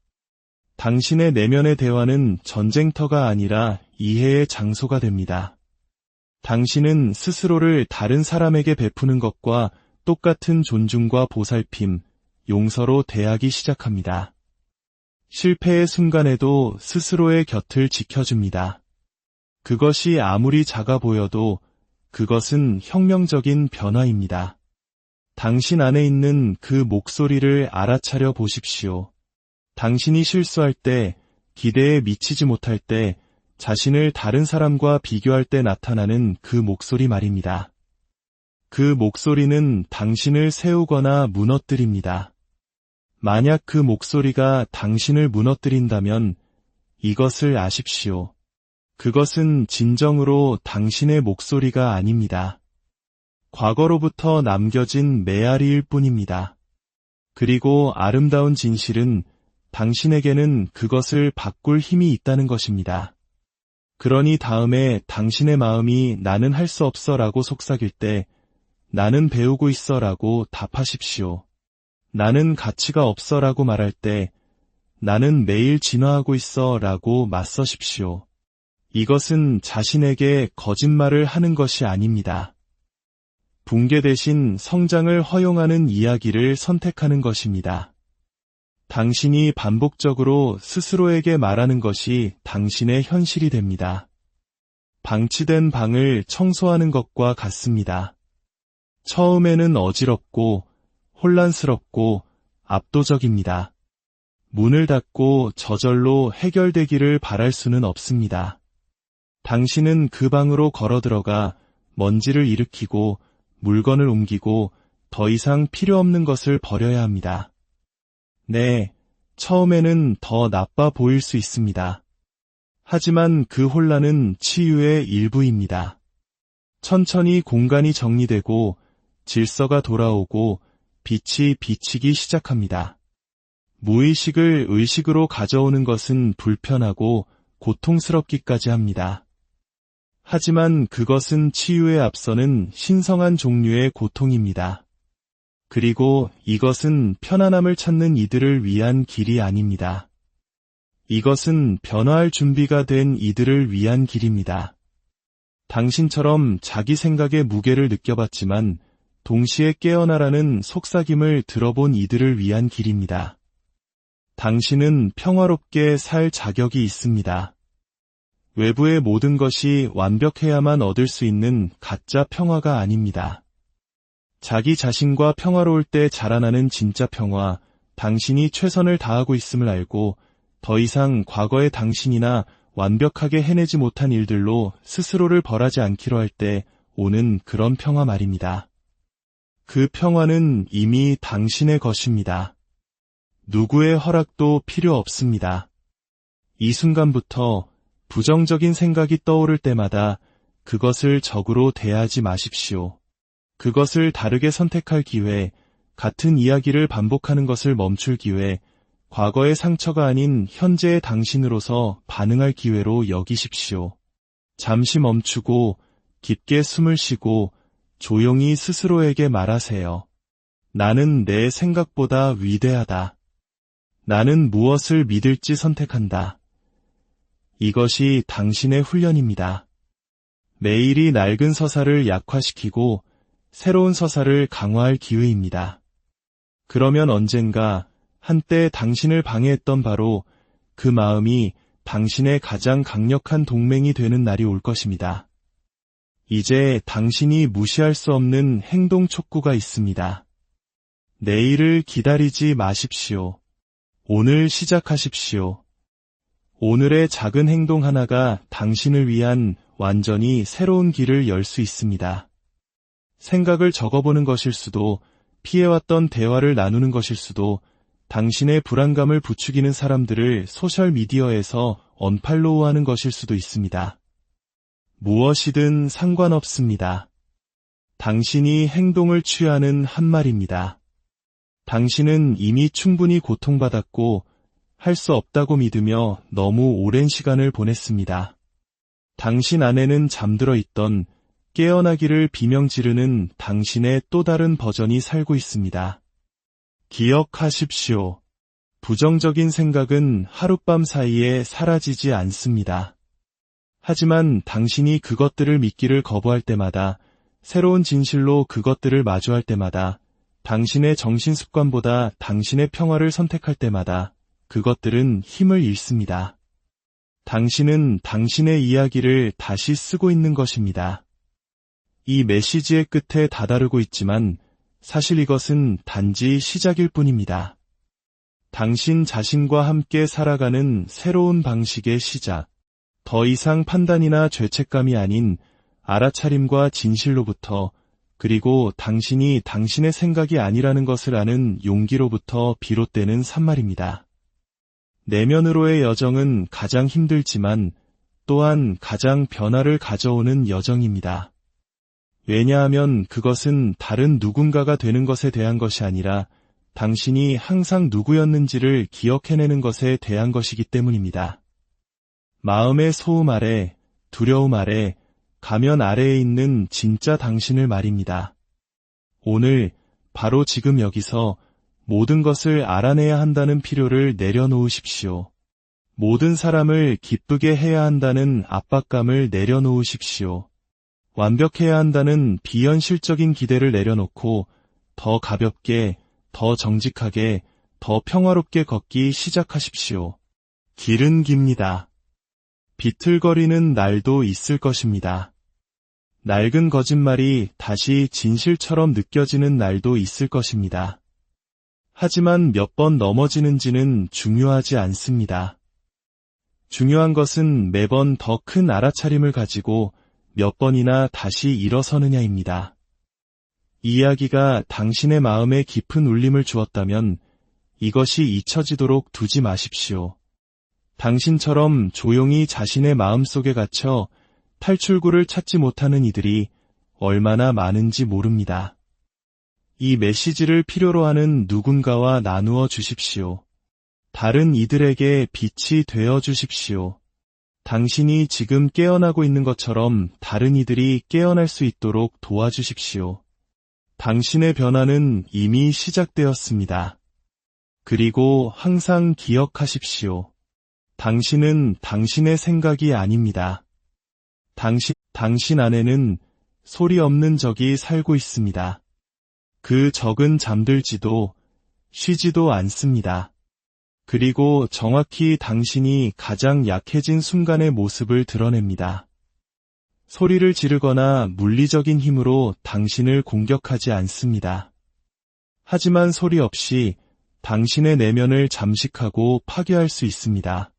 당신의 내면의 대화는 전쟁터가 아니라 이해의 장소가 됩니다. 당신은 스스로를 다른 사람에게 베푸는 것과 똑같은 존중과 보살핌, 용서로 대하기 시작합니다. 실패의 순간에도 스스로의 곁을 지켜줍니다. 그것이 아무리 작아 보여도 그것은 혁명적인 변화입니다. 당신 안에 있는 그 목소리를 알아차려 보십시오. 당신이 실수할 때, 기대에 미치지 못할 때, 자신을 다른 사람과 비교할 때 나타나는 그 목소리 말입니다. 그 목소리는 당신을 세우거나 무너뜨립니다. 만약 그 목소리가 당신을 무너뜨린다면 이것을 아십시오. 그것은 진정으로 당신의 목소리가 아닙니다. 과거로부터 남겨진 메아리일 뿐입니다. 그리고 아름다운 진실은 당신에게는 그것을 바꿀 힘이 있다는 것입니다. 그러니 다음에 당신의 마음이 나는 할 수 없어 라고 속삭일 때 나는 배우고 있어 라고 답하십시오. 나는 가치가 없어 라고 말할 때 나는 매일 진화하고 있어 라고 맞서십시오. 이것은 자신에게 거짓말을 하는 것이 아닙니다. 붕괴 대신 성장을 허용하는 이야기를 선택하는 것입니다. 당신이 반복적으로 스스로에게 말하는 것이 당신의 현실이 됩니다. 방치된 방을 청소하는 것과 같습니다. 처음에는 어지럽고 혼란스럽고 압도적입니다. 문을 닫고 저절로 해결되기를 바랄 수는 없습니다. 당신은 그 방으로 걸어 들어가 먼지를 일으키고 물건을 옮기고 더 이상 필요 없는 것을 버려야 합니다. 네, 처음에는 더 나빠 보일 수 있습니다. 하지만 그 혼란은 치유의 일부입니다. 천천히 공간이 정리되고 질서가 돌아오고 빛이 비치기 시작합니다. 무의식을 의식으로 가져오는 것은 불편하고 고통스럽기까지 합니다. 하지만 그것은 치유에 앞서는 신성한 종류의 고통입니다. 그리고 이것은 편안함을 찾는 이들을 위한 길이 아닙니다. 이것은 변화할 준비가 된 이들을 위한 길입니다. 당신처럼 자기 생각의 무게를 느껴봤지만 동시에 깨어나라는 속삭임을 들어본 이들을 위한 길입니다. 당신은 평화롭게 살 자격이 있습니다. 외부의 모든 것이 완벽해야만 얻을 수 있는 가짜 평화가 아닙니다. 자기 자신과 평화로울 때 자라나는 진짜 평화, 당신이 최선을 다하고 있음을 알고 더 이상 과거의 당신이나 완벽하게 해내지 못한 일들로 스스로를 벌하지 않기로 할 때 오는 그런 평화 말입니다. 그 평화는 이미 당신의 것입니다. 누구의 허락도 필요 없습니다. 이 순간부터 부정적인 생각이 떠오를 때마다 그것을 적으로 대하지 마십시오. 그것을 다르게 선택할 기회, 같은 이야기를 반복하는 것을 멈출 기회, 과거의 상처가 아닌 현재의 당신으로서 반응할 기회로 여기십시오. 잠시 멈추고 깊게 숨을 쉬고 조용히 스스로에게 말하세요. 나는 내 생각보다 위대하다. 나는 무엇을 믿을지 선택한다. 이것이 당신의 훈련입니다. 매일이 낡은 서사를 약화시키고 새로운 서사를 강화할 기회입니다. 그러면 언젠가 한때 당신을 방해했던 바로 그 마음이 당신의 가장 강력한 동맹이 되는 날이 올 것입니다. 이제 당신이 무시할 수 없는 행동 촉구가 있습니다. 내일을 기다리지 마십시오. 오늘 시작하십시오. 오늘의 작은 행동 하나가 당신을 위한 완전히 새로운 길을 열 수 있습니다. 생각을 적어보는 것일 수도, 피해왔던 대화를 나누는 것일 수도, 당신의 불안감을 부추기는 사람들을 소셜미디어에서 언팔로우하는 것일 수도 있습니다. 무엇이든 상관없습니다. 당신이 행동을 취하는 한 말입니다. 당신은 이미 충분히 고통받았고 할 수 없다고 믿으며 너무 오랜 시간을 보냈습니다. 당신 안에는 잠들어 있던 깨어나기를 비명 지르는 당신의 또 다른 버전이 살고 있습니다. 기억하십시오. 부정적인 생각은 하룻밤 사이에 사라지지 않습니다. 하지만 당신이 그것들을 믿기를 거부할 때마다, 새로운 진실로 그것들을 마주할 때마다, 당신의 정신습관보다 당신의 평화를 선택할 때마다 그것들은 힘을 잃습니다. 당신은 당신의 이야기를 다시 쓰고 있는 것입니다. 이 메시지의 끝에 다다르고 있지만 사실 이것은 단지 시작일 뿐입니다. 당신 자신과 함께 살아가는 새로운 방식의 시작. 더 이상 판단이나 죄책감이 아닌 알아차림과 진실로부터, 그리고 당신이 당신의 생각이 아니라는 것을 아는 용기로부터 비롯되는 산말입니다. 내면으로의 여정은 가장 힘들지만 또한 가장 변화를 가져오는 여정입니다. 왜냐하면 그것은 다른 누군가가 되는 것에 대한 것이 아니라 당신이 항상 누구였는지를 기억해내는 것에 대한 것이기 때문입니다. 마음의 소음 아래, 두려움 아래, 가면 아래에 있는 진짜 당신을 말입니다. 오늘, 바로 지금 여기서 모든 것을 알아내야 한다는 필요를 내려놓으십시오. 모든 사람을 기쁘게 해야 한다는 압박감을 내려놓으십시오. 완벽해야 한다는 비현실적인 기대를 내려놓고 더 가볍게, 더 정직하게, 더 평화롭게 걷기 시작하십시오. 길은 깁니다. 비틀거리는 날도 있을 것입니다. 낡은 거짓말이 다시 진실처럼 느껴지는 날도 있을 것입니다. 하지만 몇 번 넘어지는지는 중요하지 않습니다. 중요한 것은 매번 더 큰 알아차림을 가지고 몇 번이나 다시 일어서느냐입니다. 이야기가 당신의 마음에 깊은 울림을 주었다면 이것이 잊혀지도록 두지 마십시오. 당신처럼 조용히 자신의 마음속에 갇혀 탈출구를 찾지 못하는 이들이 얼마나 많은지 모릅니다. 이 메시지를 필요로 하는 누군가와 나누어 주십시오. 다른 이들에게 빛이 되어 주십시오. 당신이 지금 깨어나고 있는 것처럼 다른 이들이 깨어날 수 있도록 도와주십시오. 당신의 변화는 이미 시작되었습니다. 그리고 항상 기억하십시오. 당신은 당신의 생각이 아닙니다. 당신 안에는 소리 없는 적이 살고 있습니다. 그 적은 잠들지도 쉬지도 않습니다. 그리고 정확히 당신이 가장 약해진 순간의 모습을 드러냅니다. 소리를 지르거나 물리적인 힘으로 당신을 공격하지 않습니다. 하지만 소리 없이 당신의 내면을 잠식하고 파괴할 수 있습니다.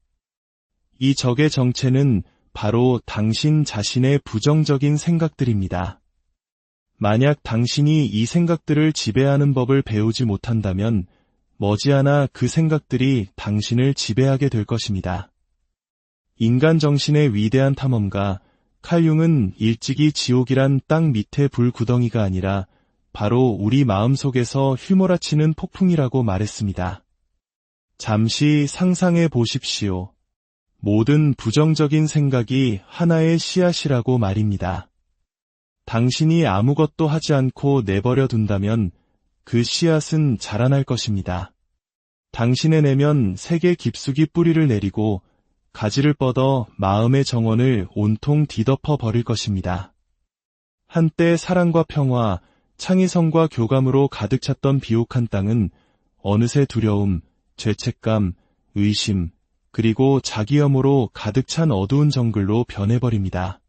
이 적의 정체는 바로 당신 자신의 부정적인 생각들입니다. 만약 당신이 이 생각들을 지배하는 법을 배우지 못한다면 머지않아 그 생각들이 당신을 지배하게 될 것입니다. 인간 정신의 위대한 탐험가 칼 융은 일찍이 지옥이란 땅 밑의 불구덩이가 아니라 바로 우리 마음속에서 휘몰아치는 폭풍이라고 말했습니다. 잠시 상상해 보십시오. 모든 부정적인 생각이 하나의 씨앗이라고 말입니다. 당신이 아무것도 하지 않고 내버려 둔다면 그 씨앗은 자라날 것입니다. 당신의 내면 세계 깊숙이 뿌리를 내리고 가지를 뻗어 마음의 정원을 온통 뒤덮어 버릴 것입니다. 한때 사랑과 평화, 창의성과 교감으로 가득 찼던 비옥한 땅은 어느새 두려움, 죄책감, 의심, 그리고 자기혐오로 가득 찬 어두운 정글로 변해버립니다.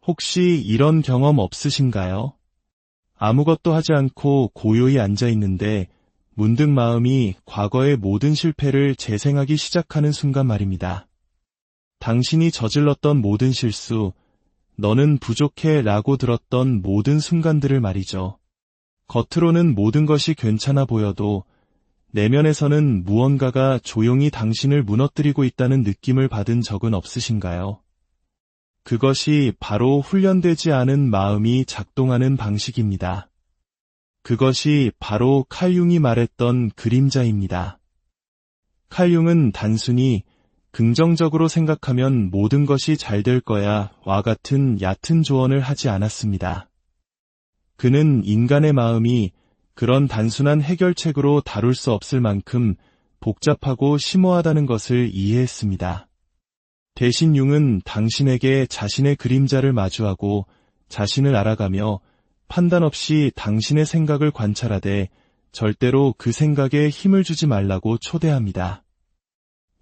혹시 이런 경험 없으신가요? 아무것도 하지 않고 고요히 앉아 있는데 문득 마음이 과거의 모든 실패를 재생하기 시작하는 순간 말입니다. 당신이 저질렀던 모든 실수, 너는 부족해 라고 들었던 모든 순간들을 말이죠. 겉으로는 모든 것이 괜찮아 보여도 내면에서는 무언가가 조용히 당신을 무너뜨리고 있다는 느낌을 받은 적은 없으신가요? 그것이 바로 훈련되지 않은 마음이 작동하는 방식입니다. 그것이 바로 칼 융이 말했던 그림자입니다. 칼 융은 단순히 긍정적으로 생각하면 모든 것이 잘 될 거야 와 같은 얕은 조언을 하지 않았습니다. 그는 인간의 마음이 그런 단순한 해결책으로 다룰 수 없을 만큼 복잡하고 심오하다는 것을 이해했습니다. 대신 융은 당신에게 자신의 그림자를 마주하고 자신을 알아가며 판단 없이 당신의 생각을 관찰하되 절대로 그 생각에 힘을 주지 말라고 초대합니다.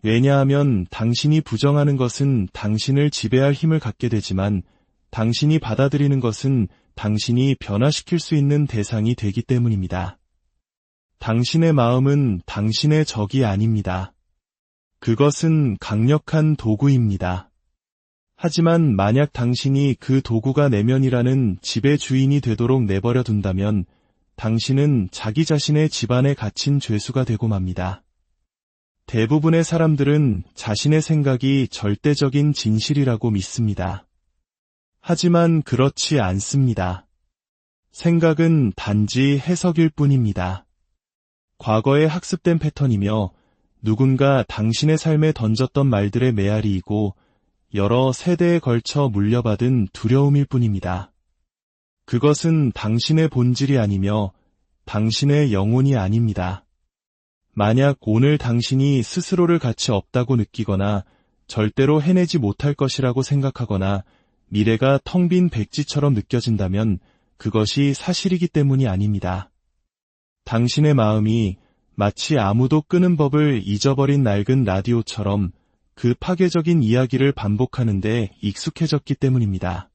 왜냐하면 당신이 부정하는 것은 당신을 지배할 힘을 갖게 되지만 당신이 받아들이는 것은 당신이 변화시킬 수 있는 대상이 되기 때문입니다. 당신의 마음은 당신의 적이 아닙니다. 그것은 강력한 도구입니다. 하지만 만약 당신이 그 도구가 내면이라는 집의 주인이 되도록 내버려 둔다면 당신은 자기 자신의 집안에 갇힌 죄수가 되고 맙니다. 대부분의 사람들은 자신의 생각이 절대적인 진실이라고 믿습니다. 하지만 그렇지 않습니다. 생각은 단지 해석일 뿐입니다. 과거에 학습된 패턴이며 누군가 당신의 삶에 던졌던 말들의 메아리이고 여러 세대에 걸쳐 물려받은 두려움일 뿐입니다. 그것은 당신의 본질이 아니며 당신의 영혼이 아닙니다. 만약 오늘 당신이 스스로를 가치 없다고 느끼거나 절대로 해내지 못할 것이라고 생각하거나 미래가 텅 빈 백지처럼 느껴진다면 그것이 사실이기 때문이 아닙니다. 당신의 마음이 마치 아무도 끄는 법을 잊어버린 낡은 라디오처럼 그 파괴적인 이야기를 반복하는데 익숙해졌기 때문입니다.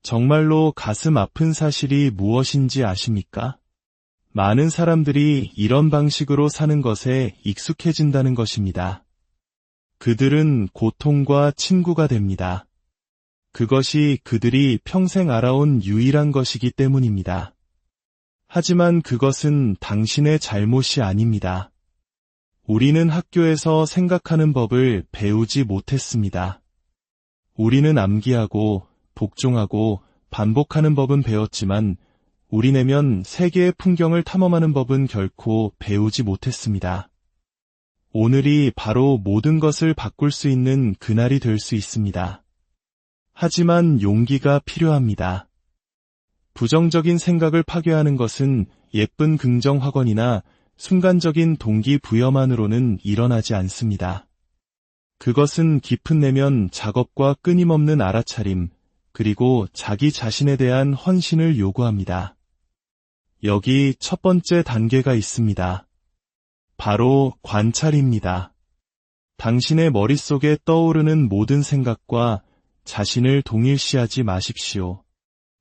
정말로 가슴 아픈 사실이 무엇인지 아십니까? 많은 사람들이 이런 방식으로 사는 것에 익숙해진다는 것입니다. 그들은 고통과 친구가 됩니다. 그것이 그들이 평생 알아온 유일한 것이기 때문입니다. 하지만 그것은 당신의 잘못이 아닙니다. 우리는 학교에서 생각하는 법을 배우지 못했습니다. 우리는 암기하고 복종하고 반복하는 법은 배웠지만 우리 내면 세계의 풍경을 탐험하는 법은 결코 배우지 못했습니다. 오늘이 바로 모든 것을 바꿀 수 있는 그날이 될 수 있습니다. 하지만 용기가 필요합니다. 부정적인 생각을 파괴하는 것은 예쁜 긍정 확언이나 순간적인 동기부여만으로는 일어나지 않습니다. 그것은 깊은 내면 작업과 끊임없는 알아차림, 그리고 자기 자신에 대한 헌신을 요구합니다. 여기 첫 번째 단계가 있습니다. 바로 관찰입니다. 당신의 머릿속에 떠오르는 모든 생각과 자신을 동일시하지 마십시오.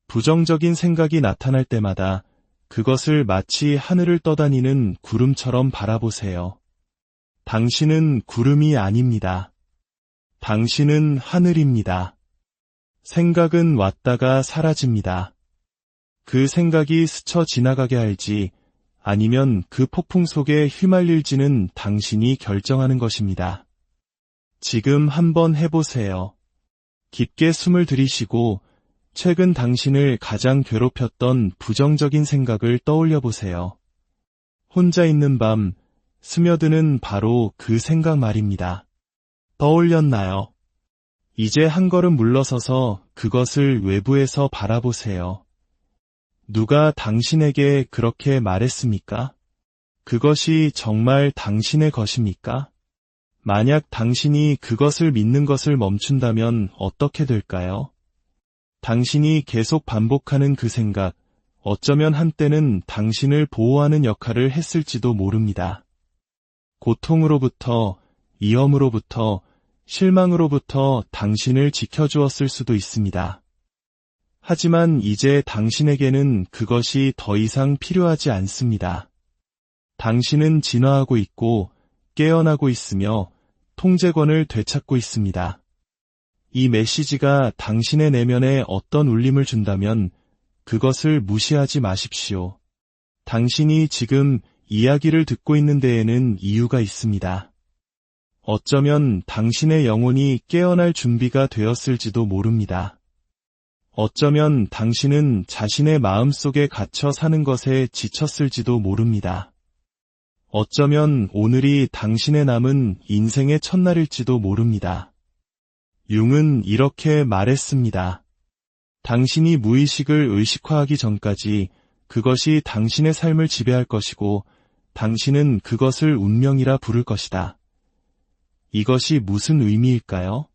부정적인 생각이 나타날 때마다 그것을 마치 하늘을 떠다니는 구름처럼 바라보세요. 당신은 구름이 아닙니다. 당신은 하늘입니다. 생각은 왔다가 사라집니다. 그 생각이 스쳐 지나가게 할지 아니면 그 폭풍 속에 휘말릴지는 당신이 결정하는 것입니다. 지금 한번 해보세요. 깊게 숨을 들이쉬고 최근 당신을 가장 괴롭혔던 부정적인 생각을 떠올려 보세요. 혼자 있는 밤, 스며드는 바로 그 생각 말입니다. 떠올렸나요? 이제 한 걸음 물러서서 그것을 외부에서 바라보세요. 누가 당신에게 그렇게 말했습니까? 그것이 정말 당신의 것입니까? 만약 당신이 그것을 믿는 것을 멈춘다면 어떻게 될까요? 당신이 계속 반복하는 그 생각, 어쩌면 한때는 당신을 보호하는 역할을 했을지도 모릅니다. 고통으로부터, 위험으로부터, 실망으로부터 당신을 지켜주었을 수도 있습니다. 하지만 이제 당신에게는 그것이 더 이상 필요하지 않습니다. 당신은 진화하고 있고 깨어나고 있으며 통제권을 되찾고 있습니다. 이 메시지가 당신의 내면에 어떤 울림을 준다면 그것을 무시하지 마십시오. 당신이 지금 이야기를 듣고 있는 데에는 이유가 있습니다. 어쩌면 당신의 영혼이 깨어날 준비가 되었을지도 모릅니다. 어쩌면 당신은 자신의 마음속에 갇혀 사는 것에 지쳤을지도 모릅니다. 어쩌면 오늘이 당신의 남은 인생의 첫날일지도 모릅니다. 융은 이렇게 말했습니다. 당신이 무의식을 의식화하기 전까지 그것이 당신의 삶을 지배할 것이고 당신은 그것을 운명이라 부를 것이다. 이것이 무슨 의미일까요?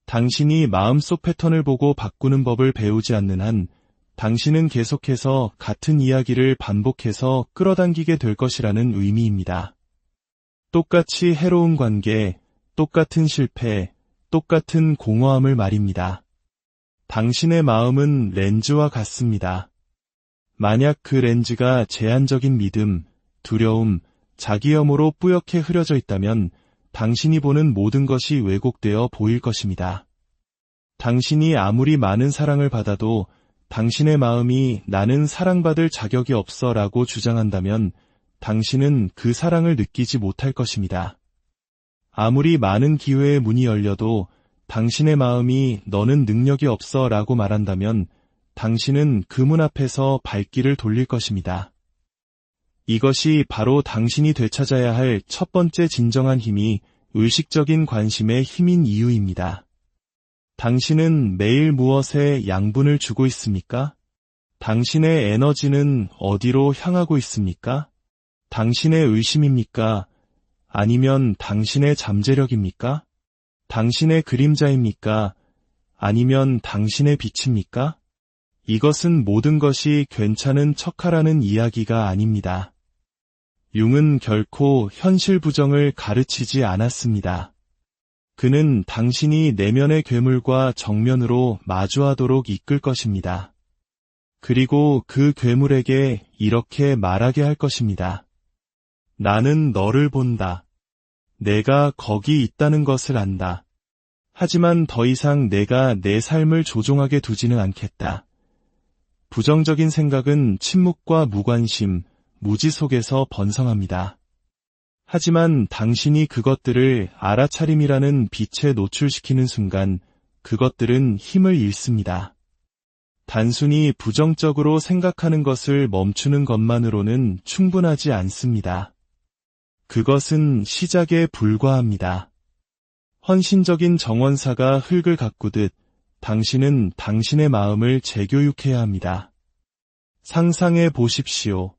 당신이 마음속 패턴을 보고 바꾸는 법을 배우지 않는 한 당신은 계속해서 같은 이야기를 반복해서 끌어당기게 될 것이라는 의미입니다. 똑같이 해로운 관계, 똑같은 실패, 똑같은 공허함을 말입니다. 당신의 마음은 렌즈와 같습니다. 만약 그 렌즈가 제한적인 믿음, 두려움, 자기혐오로 뿌옇게 흐려져 있다면 당신이 보는 모든 것이 왜곡되어 보일 것입니다. 당신이 아무리 많은 사랑을 받아도 당신의 마음이 나는 사랑받을 자격이 없어 라고 주장한다면 당신은 그 사랑을 느끼지 못할 것입니다. 아무리 많은 기회의 문이 열려도 당신의 마음이 너는 능력이 없어 라고 말한다면 당신은 그 문 앞에서 발길을 돌릴 것입니다. 이것이 바로 당신이 되찾아야 할 첫 번째 진정한 힘이 의식적인 관심의 힘인 이유입니다. 당신은 매일 무엇에 양분을 주고 있습니까? 당신의 에너지는 어디로 향하고 있습니까? 당신의 의심입니까? 아니면 당신의 잠재력입니까? 당신의 그림자입니까? 아니면 당신의 빛입니까? 이것은 모든 것이 괜찮은 척하라는 이야기가 아닙니다. 융은 결코 현실 부정을 가르치지 않았습니다. 그는 당신이 내면의 괴물과 정면으로 마주하도록 이끌 것입니다. 그리고 그 괴물에게 이렇게 말하게 할 것입니다. 나는 너를 본다. 내가 거기 있다는 것을 안다. 하지만 더 이상 내가 내 삶을 조종하게 두지는 않겠다. 부정적인 생각은 침묵과 무관심, 무지 속에서 번성합니다. 하지만 당신이 그것들을 알아차림이라는 빛에 노출시키는 순간 그것들은 힘을 잃습니다. 단순히 부정적으로 생각하는 것을 멈추는 것만으로는 충분하지 않습니다. 그것은 시작에 불과합니다. 헌신적인 정원사가 흙을 가꾸듯 당신은 당신의 마음을 재교육해야 합니다. 상상해 보십시오.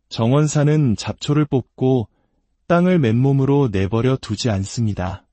정원사는 잡초를 뽑고 땅을 맨몸으로 내버려 두지 않습니다.